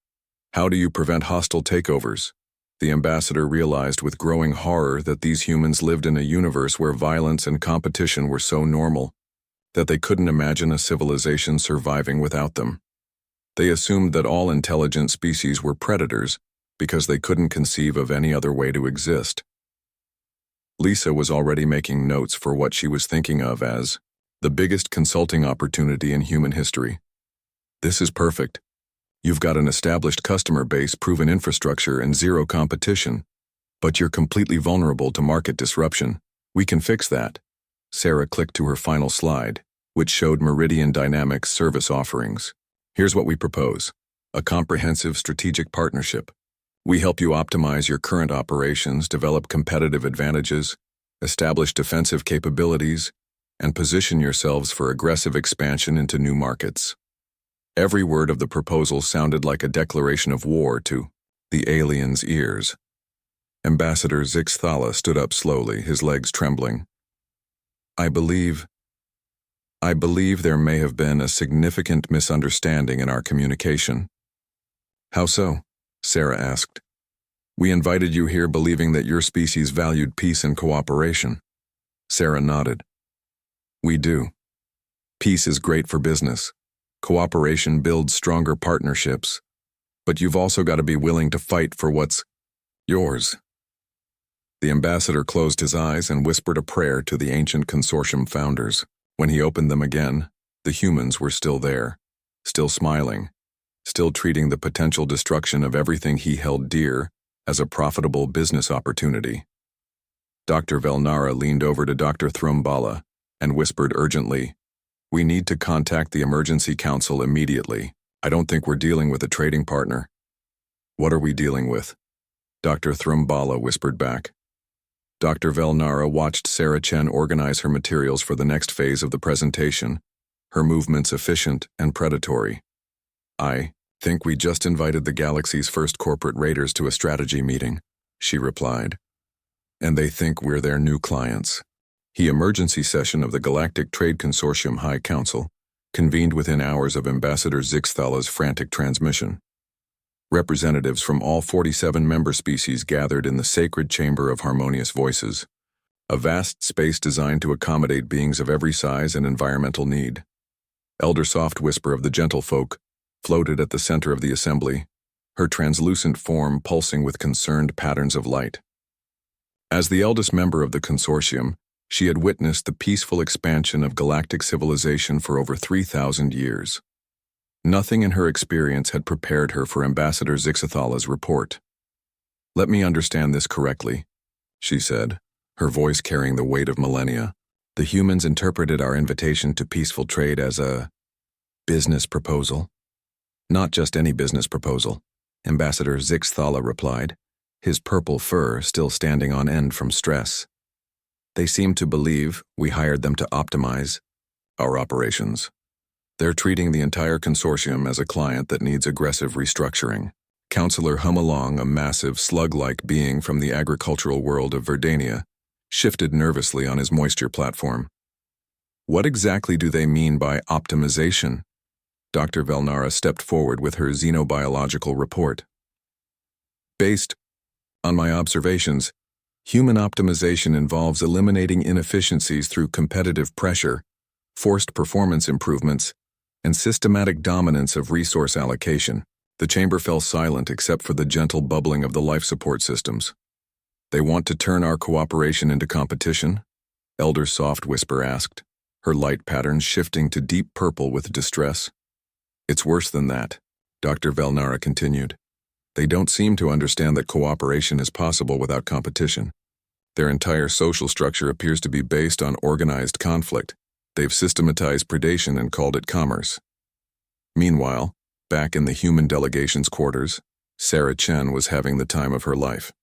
How do you prevent hostile takeovers? The ambassador realized with growing horror that these humans lived in a universe where violence and competition were so normal that they couldn't imagine a civilization surviving without them. They assumed that all intelligent species were predators because they couldn't conceive of any other way to exist. Lisa was already making notes for what she was thinking of as the biggest consulting opportunity in human history. This is perfect. You've got an established customer base, proven infrastructure, and zero competition. But you're completely vulnerable to market disruption. We can fix that. Sarah clicked to her final slide, which showed Meridian Dynamics service offerings. Here's what we propose: a comprehensive strategic partnership. We help you optimize your current operations, develop competitive advantages, establish defensive capabilities, and position yourselves for aggressive expansion into new markets. Every word of the proposal sounded like a declaration of war to the aliens' ears. Ambassador Zixthala stood up slowly, his legs trembling. I believe there may have been a significant misunderstanding in our communication. How so? Sarah asked. We invited you here believing that your species valued peace and cooperation. Sarah nodded. We do. Peace is great for business. Cooperation builds stronger partnerships. But you've also got to be willing to fight for what's yours. The ambassador closed his eyes and whispered a prayer to the ancient consortium founders. When he opened them again, the humans were still there, still smiling, still treating the potential destruction of everything he held dear as a profitable business opportunity. Dr. Velnara leaned over to Dr. Thrumbala and whispered urgently, We need to contact the emergency council immediately. I don't think we're dealing with a trading partner. What are we dealing with? Dr. Thrumbala whispered back. Dr. Velnara watched Sarah Chen organize her materials for the next phase of the presentation, her movements efficient and predatory. I think we just invited the galaxy's first corporate raiders to a strategy meeting, she replied. And they think we're their new clients. The emergency session of the Galactic Trade Consortium High Council convened within hours of Ambassador Zixthala's frantic transmission. Representatives from all 47 member species gathered in the sacred chamber of harmonious voices, a vast space designed to accommodate beings of every size and environmental need. Elder Soft Whisper of the Gentlefolk floated at the center of the assembly, her translucent form pulsing with concerned patterns of light. As the eldest member of the consortium, she had witnessed the peaceful expansion of galactic civilization for over 3,000 years. Nothing in her experience had prepared her for Ambassador Zixthala's report. Let me understand this correctly, she said, her voice carrying the weight of millennia. The humans interpreted our invitation to peaceful trade as a business proposal. Not just any business proposal, Ambassador Zixthala replied, his purple fur still standing on end from stress. They seem to believe we hired them to optimize our operations. They're treating the entire consortium as a client that needs aggressive restructuring. Counselor Humalong, a massive slug-like being from the agricultural world of Verdania, shifted nervously on his moisture platform. What exactly do they mean by optimization? Dr. Velnara stepped forward with her xenobiological report. Based on my observations, human optimization involves eliminating inefficiencies through competitive pressure, forced performance improvements, and systematic dominance of resource allocation. The chamber fell silent except for the gentle bubbling of the life support systems. They want to turn our cooperation into competition? Elder Soft Whisper asked, her light patterns shifting to deep purple with distress. It's worse than that, Dr. Velnara continued. They don't seem to understand that cooperation is possible without competition. Their entire social structure appears to be based on organized conflict. They've systematized predation and called it commerce. Meanwhile, back in the human delegation's quarters, Sarah Chen was having the time of her life.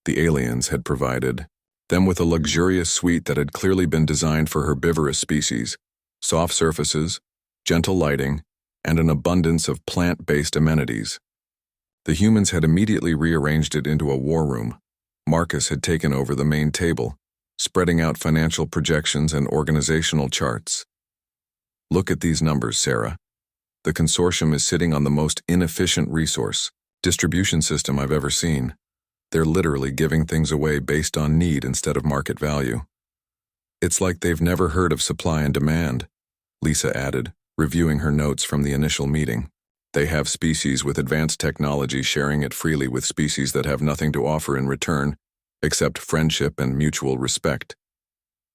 The aliens had provided them with a luxurious suite that had clearly been designed for herbivorous species, soft surfaces, gentle lighting, and an abundance of plant-based amenities. The humans had immediately rearranged it into a war room. Marcus had taken over the main table, spreading out financial projections and organizational charts. Look at these numbers, Sarah. The consortium is sitting on the most inefficient resource distribution system I've ever seen. They're literally giving things away based on need instead of market value. It's like they've never heard of supply and demand, Lisa added, reviewing her notes from the initial meeting. They have species with advanced technology sharing it freely with species that have nothing to offer in return, except friendship and mutual respect.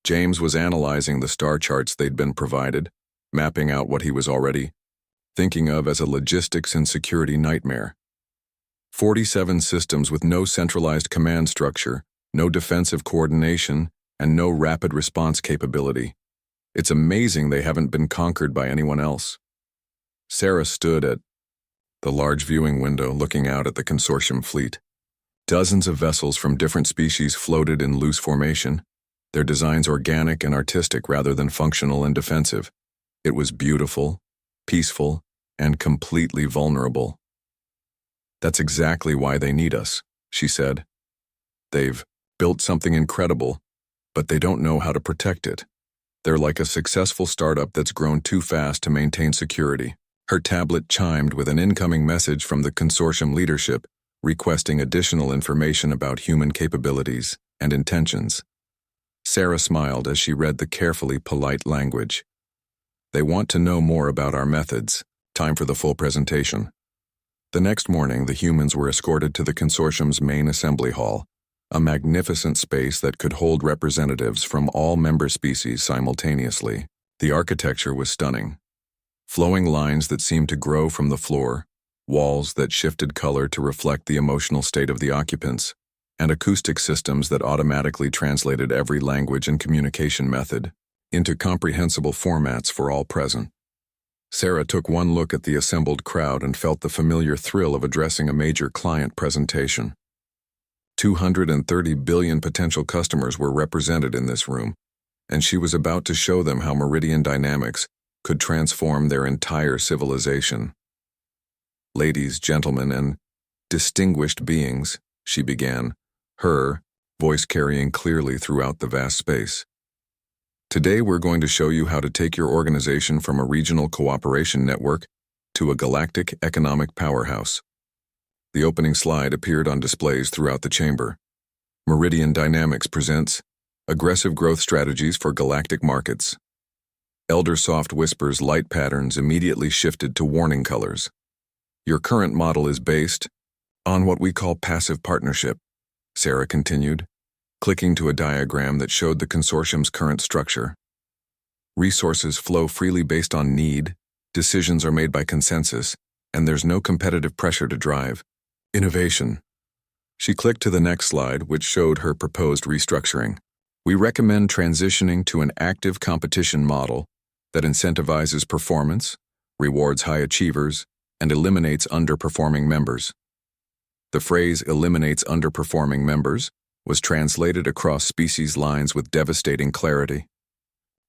James was analyzing the star charts they'd been provided, mapping out what he was already thinking of as a logistics and security nightmare. 47 systems with no centralized command structure, no defensive coordination, and no rapid response capability. It's amazing they haven't been conquered by anyone else. Sarah stood at the large viewing window looking out at the consortium fleet. Dozens of vessels from different species floated in loose formation, their designs organic and artistic rather than functional and defensive. It was beautiful, peaceful, and completely vulnerable. That's exactly why they need us, she said. They've built something incredible, but they don't know how to protect it. They're like a successful startup that's grown too fast to maintain security. Her tablet chimed with an incoming message from the consortium leadership, requesting additional information about human capabilities and intentions. Sarah smiled as she read the carefully polite language. They want to know more about our methods. Time for the full presentation. The next morning, the humans were escorted to the consortium's main assembly hall, a magnificent space that could hold representatives from all member species simultaneously. The architecture was stunning. Flowing lines that seemed to grow from the floor, walls that shifted color to reflect the emotional state of the occupants, and acoustic systems that automatically translated every language and communication method into comprehensible formats for all present. Sarah took one look at the assembled crowd and felt the familiar thrill of addressing a major client presentation. 230 billion potential customers were represented in this room, and she was about to show them how Meridian Dynamics could transform their entire civilization. Ladies, gentlemen, and distinguished beings, she began, her voice carrying clearly throughout the vast space. Today we're going to show you how to take your organization from a regional cooperation network to a galactic economic powerhouse. The opening slide appeared on displays throughout the chamber. Meridian Dynamics presents Aggressive Growth Strategies for Galactic Markets. Elder soft whispers light patterns immediately shifted to warning colors. Your current model is based on what we call passive partnership, Sarah continued, clicking to a diagram that showed the consortium's current structure. Resources flow freely based on need, decisions are made by consensus, and there's no competitive pressure to drive innovation. She clicked to the next slide, which showed her proposed restructuring. We recommend transitioning to an active competition model that incentivizes performance, rewards high achievers, and eliminates underperforming members. The phrase eliminates underperforming members was translated across species lines with devastating clarity.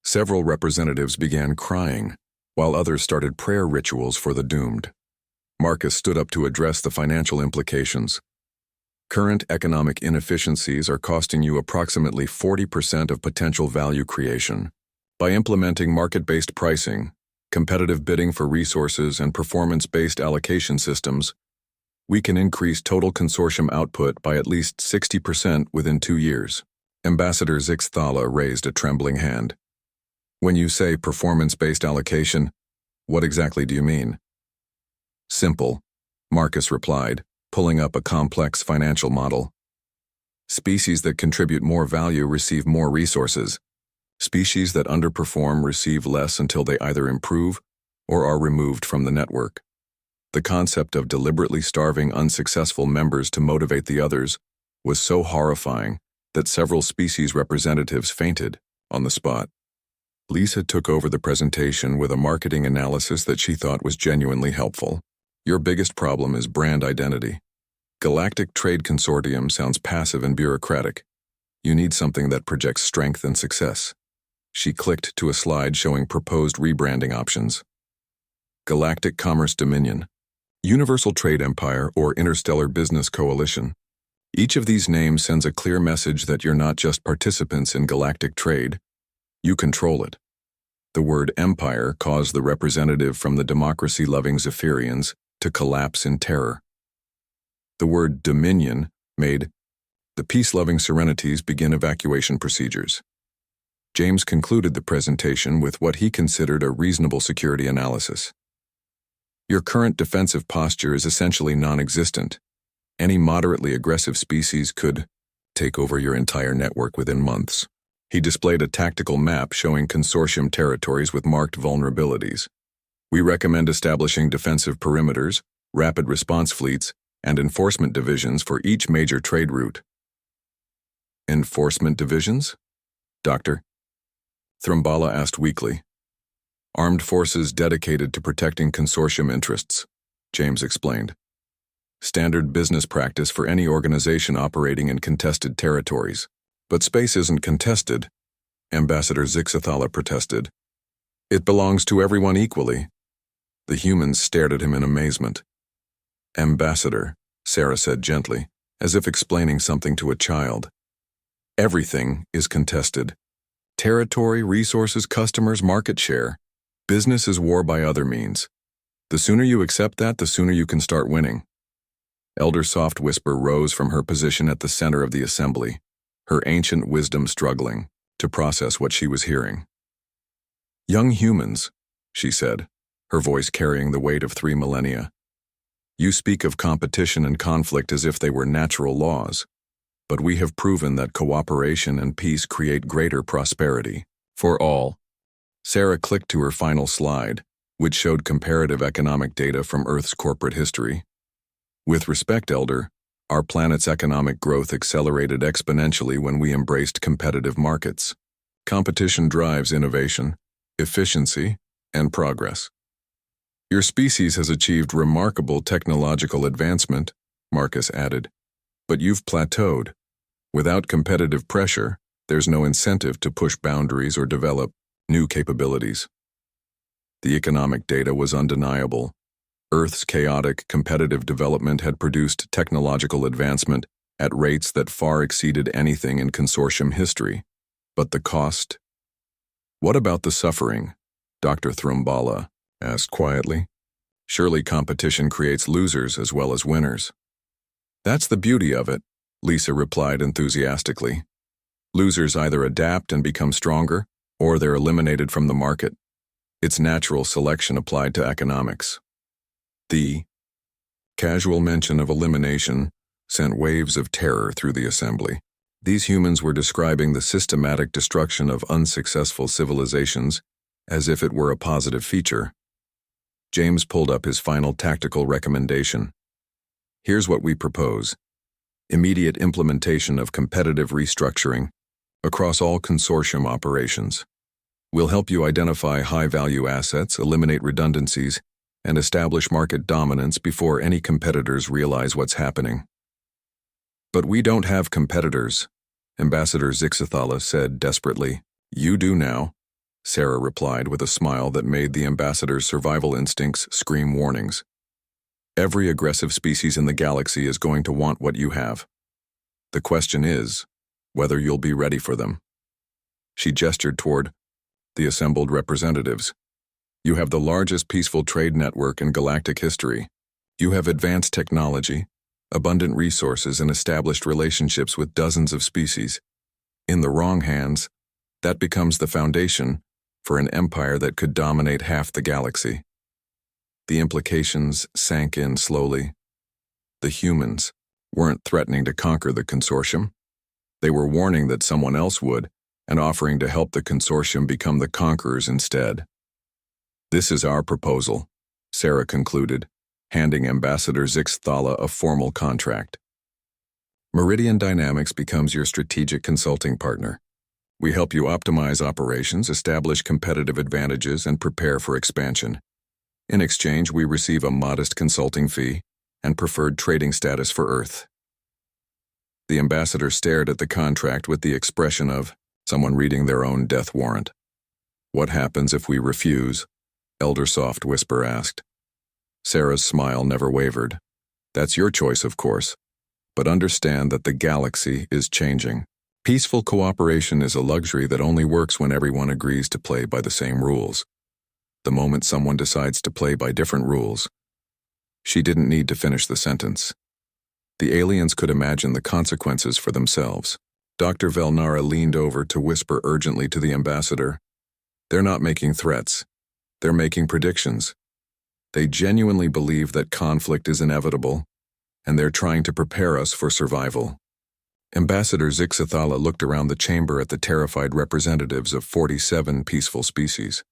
Several representatives began crying, while others started prayer rituals for the doomed. Marcus stood up to address the financial implications. Current economic inefficiencies are costing you approximately 40% of potential value creation. By implementing market-based pricing, competitive bidding for resources, and performance-based allocation systems, we can increase total consortium output by at least 60% within 2 years. Ambassador Zixthala raised a trembling hand. When you say performance-based allocation, what exactly do you mean? Simple, Marcus replied, pulling up a complex financial model. Species that contribute more value receive more resources. Species that underperform receive less until they either improve or are removed from the network. The concept of deliberately starving unsuccessful members to motivate the others was so horrifying that several species representatives fainted on the spot. Lisa took over the presentation with a marketing analysis that she thought was genuinely helpful. Your biggest problem is brand identity. Galactic Trade Consortium sounds passive and bureaucratic. You need something that projects strength and success. She clicked to a slide showing proposed rebranding options. Galactic Commerce Dominion, Universal Trade Empire, or Interstellar Business Coalition. Each of these names sends a clear message that you're not just participants in galactic trade, you control it. The word empire caused the representative from the democracy-loving Zephyrians to collapse in terror. The word dominion made the peace-loving Serenities begin evacuation procedures. James concluded the presentation with what he considered a reasonable security analysis. Your current defensive posture is essentially non-existent. Any moderately aggressive species could take over your entire network within months. He displayed a tactical map showing consortium territories with marked vulnerabilities. We recommend establishing defensive perimeters, rapid response fleets, and enforcement divisions for each major trade route. Enforcement divisions? Doctor? Thrumbala asked weakly. Armed forces dedicated to protecting consortium interests, James explained. Standard business practice for any organization operating in contested territories. But space isn't contested, Ambassador Zixathala protested. It belongs to everyone equally. The humans stared at him in amazement. Ambassador, Sarah said gently, as if explaining something to a child. Everything is contested. Territory, resources, customers, market share. Business is war by other means. The sooner you accept that, the sooner you can start winning. Elder Soft Whisper rose from her position at the center of the assembly, her ancient wisdom struggling to process what she was hearing. Young humans, she said, her voice carrying the weight of 3 millennia. You speak of competition and conflict as if they were natural laws, but we have proven that cooperation and peace create greater prosperity for all. Sarah clicked to her final slide, which showed comparative economic data from Earth's corporate history. With respect, Elder, our planet's economic growth accelerated exponentially when we embraced competitive markets. Competition drives innovation, efficiency, and progress. Your species has achieved remarkable technological advancement, Marcus added, but you've plateaued. Without competitive pressure, there's no incentive to push boundaries or develop new capabilities. The economic data was undeniable. Earth's chaotic, competitive development had produced technological advancement at rates that far exceeded anything in consortium history. But the cost? What about the suffering? Dr. Thrumbala asked quietly. Surely competition creates losers as well as winners. That's the beauty of it, Lisa replied enthusiastically. Losers either adapt and become stronger, or they're eliminated from the market. It's natural selection applied to economics. The casual mention of elimination sent waves of terror through the assembly. These humans were describing the systematic destruction of unsuccessful civilizations as if it were a positive feature. James pulled up his final tactical recommendation. Here's what we propose. Immediate implementation of competitive restructuring across all consortium operations. We'll help you identify high-value assets, eliminate redundancies, and establish market dominance before any competitors realize what's happening. But we don't have competitors, Ambassador Zixathala said desperately. You do now, Sarah replied with a smile that made the ambassador's survival instincts scream warnings. Every aggressive species in the galaxy is going to want what you have. The question is whether you'll be ready for them. She gestured toward the assembled representatives. You have the largest peaceful trade network in galactic history. You have advanced technology, abundant resources, and established relationships with dozens of species. In the wrong hands, that becomes the foundation for an empire that could dominate half the galaxy. The implications sank in slowly. The humans weren't threatening to conquer the consortium. They were warning that someone else would, and offering to help the consortium become the conquerors instead. This is our proposal, Sarah concluded, handing Ambassador Zixathala a formal contract. Meridian Dynamics becomes your strategic consulting partner. We help you optimize operations, establish competitive advantages, and prepare for expansion. In exchange, we receive a modest consulting fee and preferred trading status for Earth. The ambassador stared at the contract with the expression of someone reading their own death warrant. What happens if we refuse? Elder Soft Whisper asked. Sarah's smile never wavered. That's your choice, of course. But understand that the galaxy is changing. Peaceful cooperation is a luxury that only works when everyone agrees to play by the same rules. The moment someone decides to play by different rules, she didn't need to finish the sentence. The aliens could imagine the consequences for themselves. Dr. Velnara leaned over to whisper urgently to the ambassador. They're not making threats. They're making predictions. They genuinely believe that conflict is inevitable, and they're trying to prepare us for survival. Ambassador Zixathala looked around the chamber at the terrified representatives of 47 peaceful species.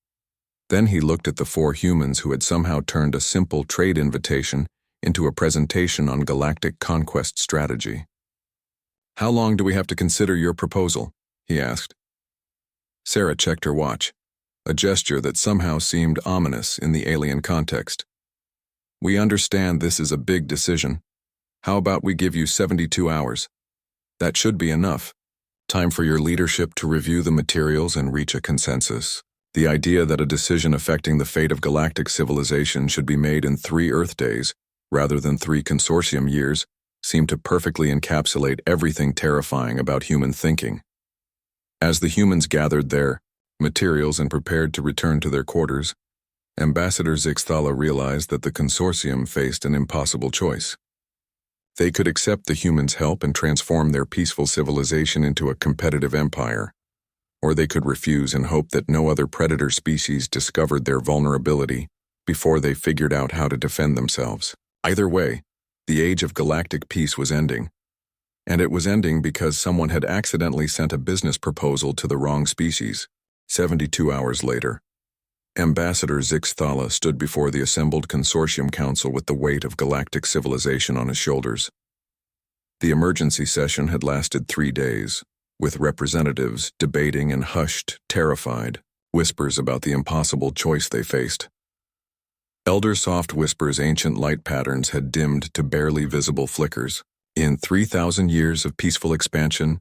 Then he looked at the 4 humans who had somehow turned a simple trade invitation into a presentation on galactic conquest strategy. "How long do we have to consider your proposal?" he asked. Sarah checked her watch, a gesture that somehow seemed ominous in the alien context. "We understand this is a big decision. How about we give you 72 hours? That should be enough. Time for your leadership to review the materials and reach a consensus. The idea that a decision affecting the fate of galactic civilization should be made in 3 Earth days, rather than 3 consortium years, seemed to perfectly encapsulate everything terrifying about human thinking." As the humans gathered their materials and prepared to return to their quarters, Ambassador Zixathala realized that the consortium faced an impossible choice. They could accept the humans' help and transform their peaceful civilization into a competitive empire, or they could refuse and hope that no other predator species discovered their vulnerability before they figured out how to defend themselves. Either way, the age of galactic peace was ending, and it was ending because someone had accidentally sent a business proposal to the wrong species. 72 hours later, Ambassador Zixathala stood before the assembled consortium council with the weight of galactic civilization on his shoulders. The emergency session had lasted 3 days, with representatives debating in hushed, terrified whispers about the impossible choice they faced. Elder Soft Whisper's ancient light patterns had dimmed to barely visible flickers. "In 3,000 years of peaceful expansion,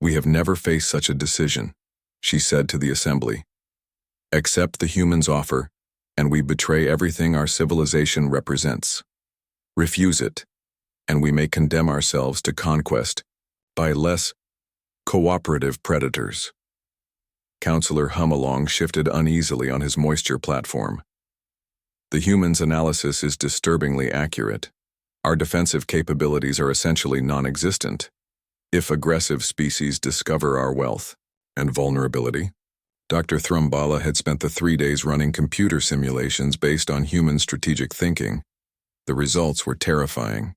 we have never faced such a decision," she said to the assembly. "Accept the humans' offer, and we betray everything our civilization represents. Refuse it, and we may condemn ourselves to conquest by less cooperative predators." Counselor Humalong shifted uneasily on his moisture platform. "The humans' analysis is disturbingly accurate. Our defensive capabilities are essentially non-existent. If aggressive species discover our wealth and vulnerability..." Dr. Thrumbala had spent the 3 days running computer simulations based on human strategic thinking. The results were terrifying.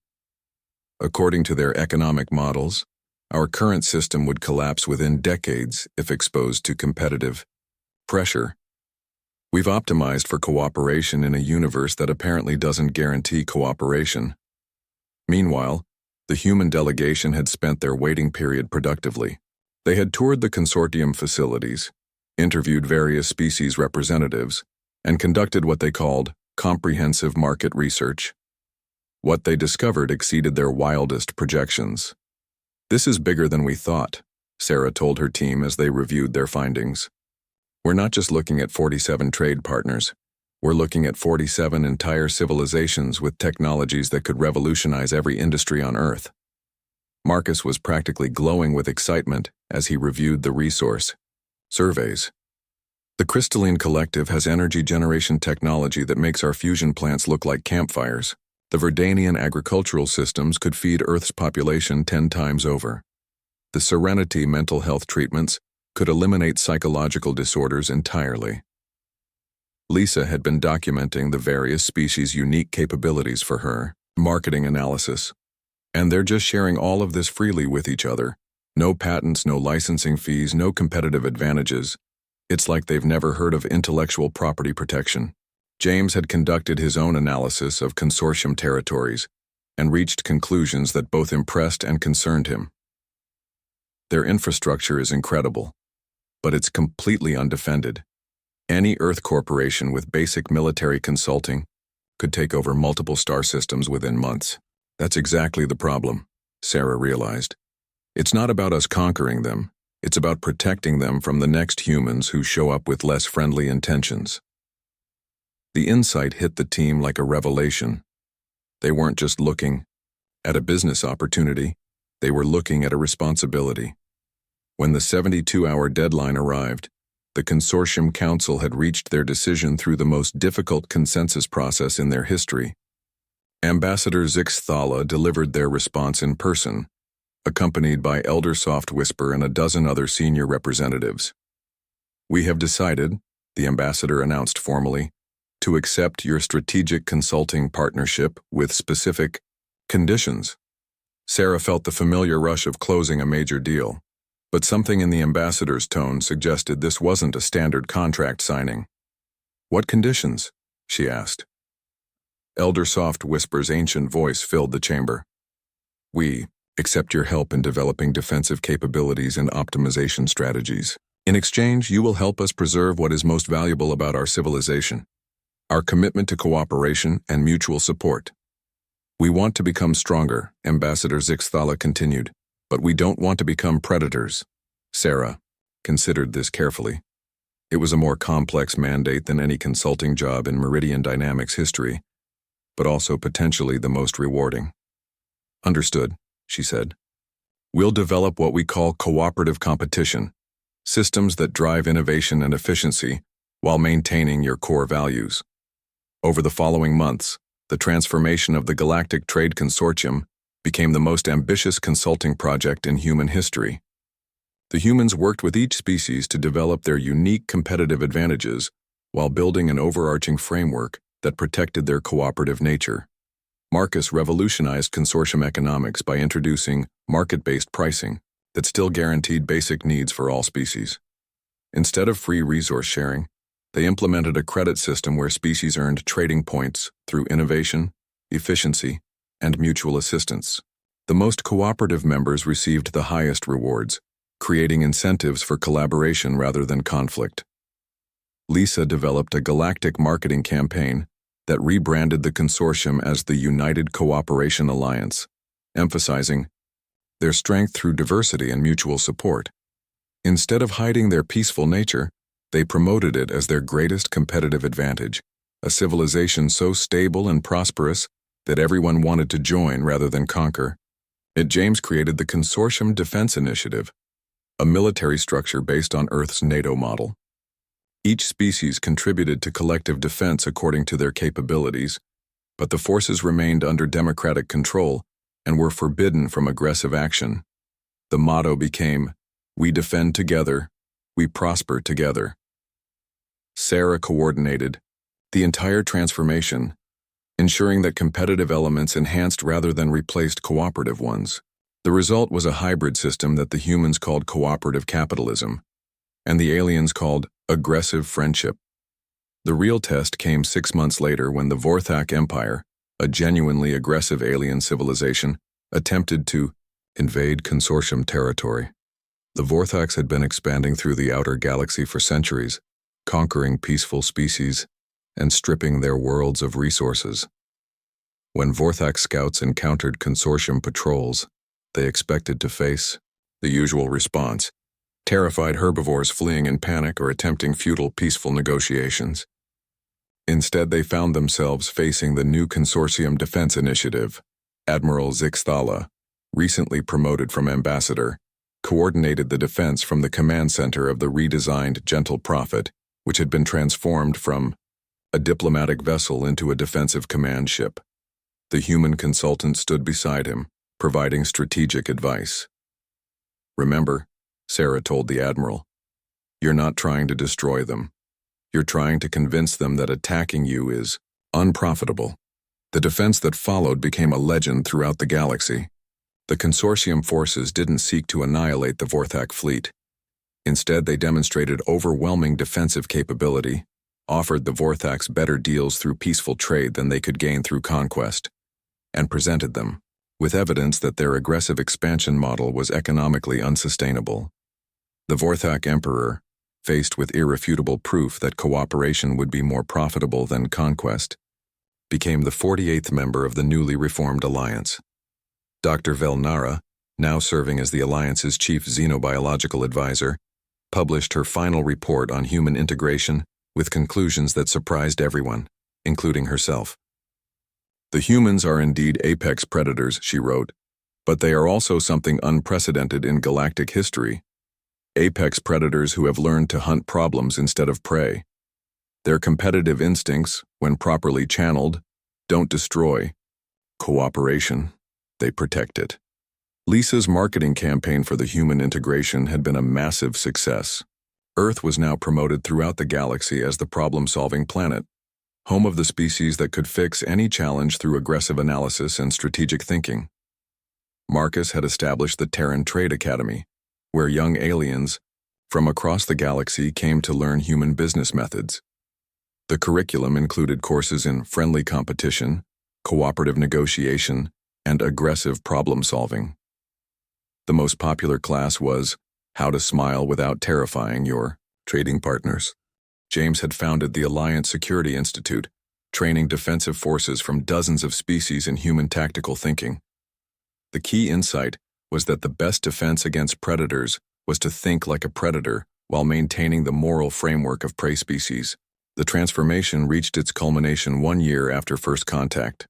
According to their economic models, our current system would collapse within decades if exposed to competitive pressure. We've optimized for cooperation in a universe that apparently doesn't guarantee cooperation. Meanwhile, the human delegation had spent their waiting period productively. They had toured the consortium facilities, interviewed various species representatives, and conducted what they called comprehensive market research. What they discovered exceeded their wildest projections. "This is bigger than we thought," Sarah told her team as they reviewed their findings. "We're not just looking at 47 trade partners. We're looking at 47 entire civilizations with technologies that could revolutionize every industry on Earth." Marcus was practically glowing with excitement as he reviewed the resource surveys. "The Crystalline Collective has energy generation technology that makes our fusion plants look like campfires. The Verdanian agricultural systems could feed Earth's population 10 times over. The Serenity mental health treatments could eliminate psychological disorders entirely." Lisa had been documenting the various species' unique capabilities for her marketing analysis, and they're just sharing all of this freely with each other. No patents, no licensing fees, no competitive advantages. It's like they've never heard of intellectual property protection. James had conducted his own analysis of consortium territories and reached conclusions that both impressed and concerned him. Their infrastructure is incredible, but it's completely undefended. Any Earth corporation with basic military consulting could take over multiple star systems within months. That's exactly the problem, Sarah realized. It's not about us conquering them. It's about protecting them from the next humans who show up with less friendly intentions. The insight hit the team like a revelation. They weren't just looking at a business opportunity, they were looking at a responsibility. When the 72-hour deadline arrived, the Consortium Council had reached their decision through the most difficult consensus process in their history. Ambassador Zixathala delivered their response in person, accompanied by Elder Soft Whisper and a dozen other senior representatives. "We have decided," the ambassador announced formally, to accept your strategic consulting partnership with specific conditions. Sarah felt the familiar rush of closing a major deal, but something in the ambassador's tone suggested this wasn't a standard contract signing. "What conditions?" she asked. Elder-soft Whisper's ancient voice filled the chamber. "We accept your help in developing defensive capabilities and optimization strategies. In exchange, you will help us preserve what is most valuable about our civilization, our commitment to cooperation and mutual support. We want to become stronger," Ambassador Zixthala continued, "but we don't want to become predators." Sarah considered this carefully. It was a more complex mandate than any consulting job in Meridian Dynamics history, but also potentially the most rewarding. "Understood," she said. "We'll develop what we call cooperative competition, systems that drive innovation and efficiency while maintaining your core values." Over the following months, the transformation of the Galactic Trade Consortium became the most ambitious consulting project in human history. The humans worked with each species to develop their unique competitive advantages while building an overarching framework that protected their cooperative nature. Marcus revolutionized consortium economics by introducing market-based pricing that still guaranteed basic needs for all species. Instead of free resource sharing, they implemented a credit system where species earned trading points through innovation, efficiency, and mutual assistance. The most cooperative members received the highest rewards, creating incentives for collaboration rather than conflict. Lisa developed a galactic marketing campaign that rebranded the consortium as the United Cooperation Alliance, emphasizing their strength through diversity and mutual support. Instead of hiding their peaceful nature, they promoted it as their greatest competitive advantage, a civilization so stable and prosperous that everyone wanted to join rather than conquer. James created the Consortium Defense Initiative, a military structure based on Earth's NATO model. Each species contributed to collective defense according to their capabilities, but the forces remained under democratic control and were forbidden from aggressive action. The motto became, "We defend together, we prosper together." Sarah coordinated the entire transformation, ensuring that competitive elements enhanced rather than replaced cooperative ones. The result was a hybrid system that the humans called cooperative capitalism, and the aliens called aggressive friendship. The real test came 6 months later when the Vorthak Empire, a genuinely aggressive alien civilization, attempted to invade consortium territory. The Vorthaks had been expanding through the outer galaxy for centuries, conquering peaceful species and stripping their worlds of resources. When Vorthak scouts encountered consortium patrols, they expected to face the usual response: terrified herbivores fleeing in panic or attempting futile peaceful negotiations. Instead, they found themselves facing the new Consortium Defense Initiative. Admiral Zixthala, recently promoted from ambassador, coordinated the defense from the command center of the redesigned Gentle Prophet, which had been transformed from a diplomatic vessel into a defensive command ship. The human consultant stood beside him, providing strategic advice. "Remember," Sarah told the admiral, "you're not trying to destroy them. You're trying to convince them that attacking you is unprofitable." The defense that followed became a legend throughout the galaxy. The consortium forces didn't seek to annihilate the Vorthak fleet. Instead, they demonstrated overwhelming defensive capability, offered the Vorthaks better deals through peaceful trade than they could gain through conquest, and presented them with evidence that their aggressive expansion model was economically unsustainable. The Vorthak Emperor, faced with irrefutable proof that cooperation would be more profitable than conquest, became the 48th member of the newly reformed alliance. Dr. Velnara, now serving as the alliance's chief xenobiological advisor, published her final report on human integration with conclusions that surprised everyone, including herself. "The humans are indeed apex predators," she wrote, "but they are also something unprecedented in galactic history. Apex predators who have learned to hunt problems instead of prey. Their competitive instincts, when properly channeled, don't destroy cooperation, they protect it." Lisa's marketing campaign for the human integration had been a massive success. Earth was now promoted throughout the galaxy as the problem-solving planet. home of the species that could fix any challenge through aggressive analysis and strategic thinking. Marcus had established the Terran Trade Academy, where young aliens from across the galaxy came to learn human business methods. The curriculum included courses in friendly competition, cooperative negotiation, and aggressive problem-solving. The most popular class was How to Smile Without Terrifying Your Trading Partners. James had founded the Alliance Security Institute, training defensive forces from dozens of species in human tactical thinking. The key insight was that the best defense against predators was to think like a predator while maintaining the moral framework of prey species. The transformation reached its culmination 1 year after first contact,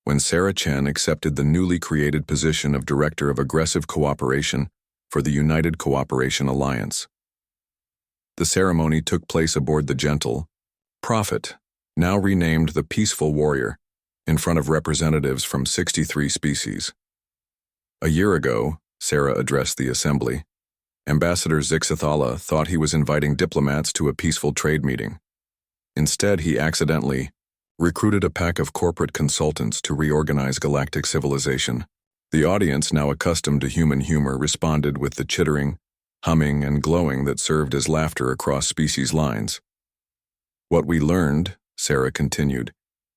when Sarah Chen accepted the newly created position of Director of Aggressive Cooperation for the United Cooperation Alliance. The ceremony took place aboard the Gentle Prophet, now renamed the Peaceful Warrior, in front of representatives from 63 species. A year ago, Sarah addressed the assembly. Ambassador Zixathala thought he was inviting diplomats to a peaceful trade meeting. Instead, he accidentally recruited a pack of corporate consultants to reorganize galactic civilization. The audience, now accustomed to human humor, responded with the chittering, humming, and glowing that served as laughter across species lines. What we learned, Sarah continued,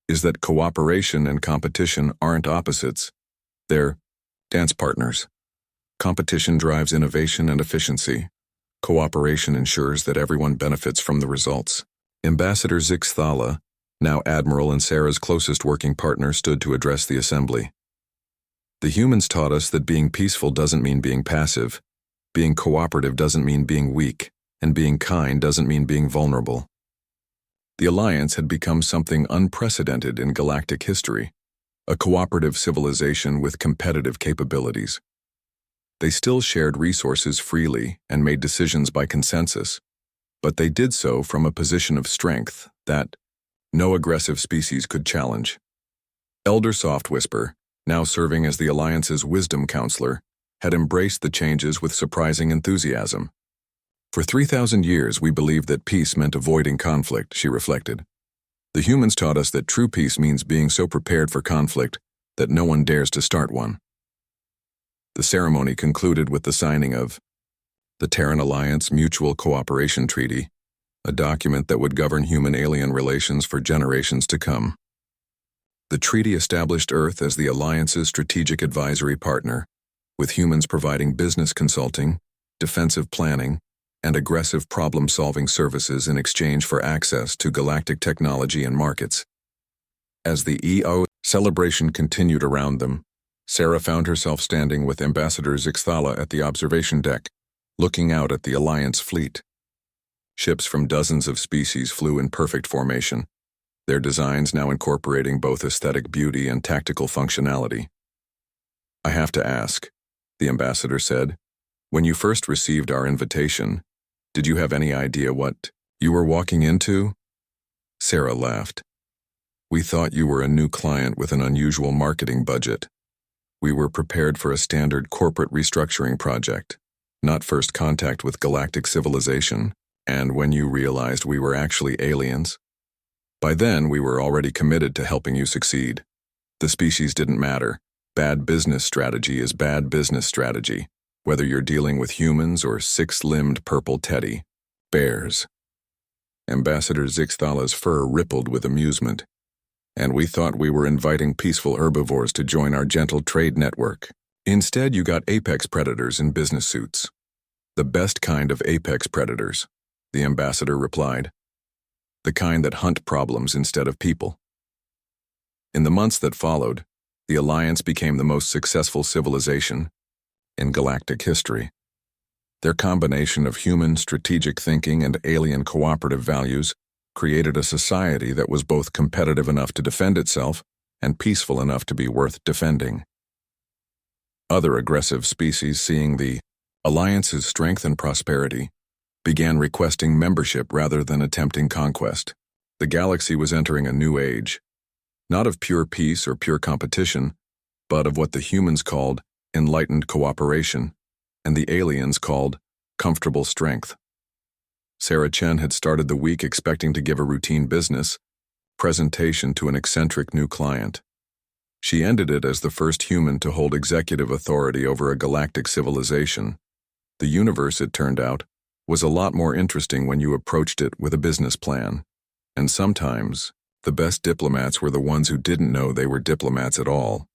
is that cooperation and competition aren't opposites. They're dance partners. Competition drives innovation and efficiency. Cooperation ensures that everyone benefits from the results. Ambassador Zixathala, now Admiral and Sarah's closest working partner, stood to address the assembly. The humans taught us that being peaceful doesn't mean being passive, being cooperative doesn't mean being weak, and being kind doesn't mean being vulnerable. The Alliance had become something unprecedented in galactic history, a cooperative civilization with competitive capabilities. They still shared resources freely and made decisions by consensus, but they did so from a position of strength that no aggressive species could challenge. Elder Softwhisper, now serving as the Alliance's wisdom counselor, had embraced the changes with surprising enthusiasm. For 3,000 years, we believed that peace meant avoiding conflict, she reflected. The humans taught us that true peace means being so prepared for conflict that no one dares to start one. The ceremony concluded with the signing of the Terran Alliance Mutual Cooperation Treaty, a document that would govern human-alien relations for generations to come. The treaty established Earth as the Alliance's strategic advisory partner, with humans providing business consulting, defensive planning, and aggressive problem-solving services in exchange for access to galactic technology and markets. As the EO celebration continued around them, Sarah found herself standing with Ambassador Zixathala at the observation deck, looking out at the Alliance fleet. Ships from dozens of species flew in perfect formation, their designs now incorporating both aesthetic beauty and tactical functionality. "I have to ask," the ambassador said, "when you first received our invitation, did you have any idea what you were walking into?" Sarah laughed. "We thought you were a new client with an unusual marketing budget. We were prepared for a standard corporate restructuring project, not first contact with galactic civilization, and when you realized we were actually aliens, by then we were already committed to helping you succeed. The species didn't matter. Bad business strategy is bad business strategy, whether you're dealing with humans or six-limbed purple teddy bears." Ambassador Zixathala's fur rippled with amusement. "And we thought we were inviting peaceful herbivores to join our gentle trade network. Instead, you got apex predators in business suits." "The best kind of apex predators," the ambassador replied. "The kind that hunt problems instead of people." In the months that followed, the Alliance became the most successful civilization in galactic history. Their combination of human strategic thinking and alien cooperative values created a society that was both competitive enough to defend itself and peaceful enough to be worth defending. Other aggressive species, seeing the Alliance's strength and prosperity, began requesting membership rather than attempting conquest. The galaxy was entering a new age, not of pure peace or pure competition, but of what the humans called enlightened cooperation, and the aliens called comfortable strength. Sarah Chen had started the week expecting to give a routine business, presentation to an eccentric new client. She ended it as the first human to hold executive authority over a galactic civilization. The universe, it turned out, was a lot more interesting when you approached it with a business plan. And sometimes, the best diplomats were the ones who didn't know they were diplomats at all.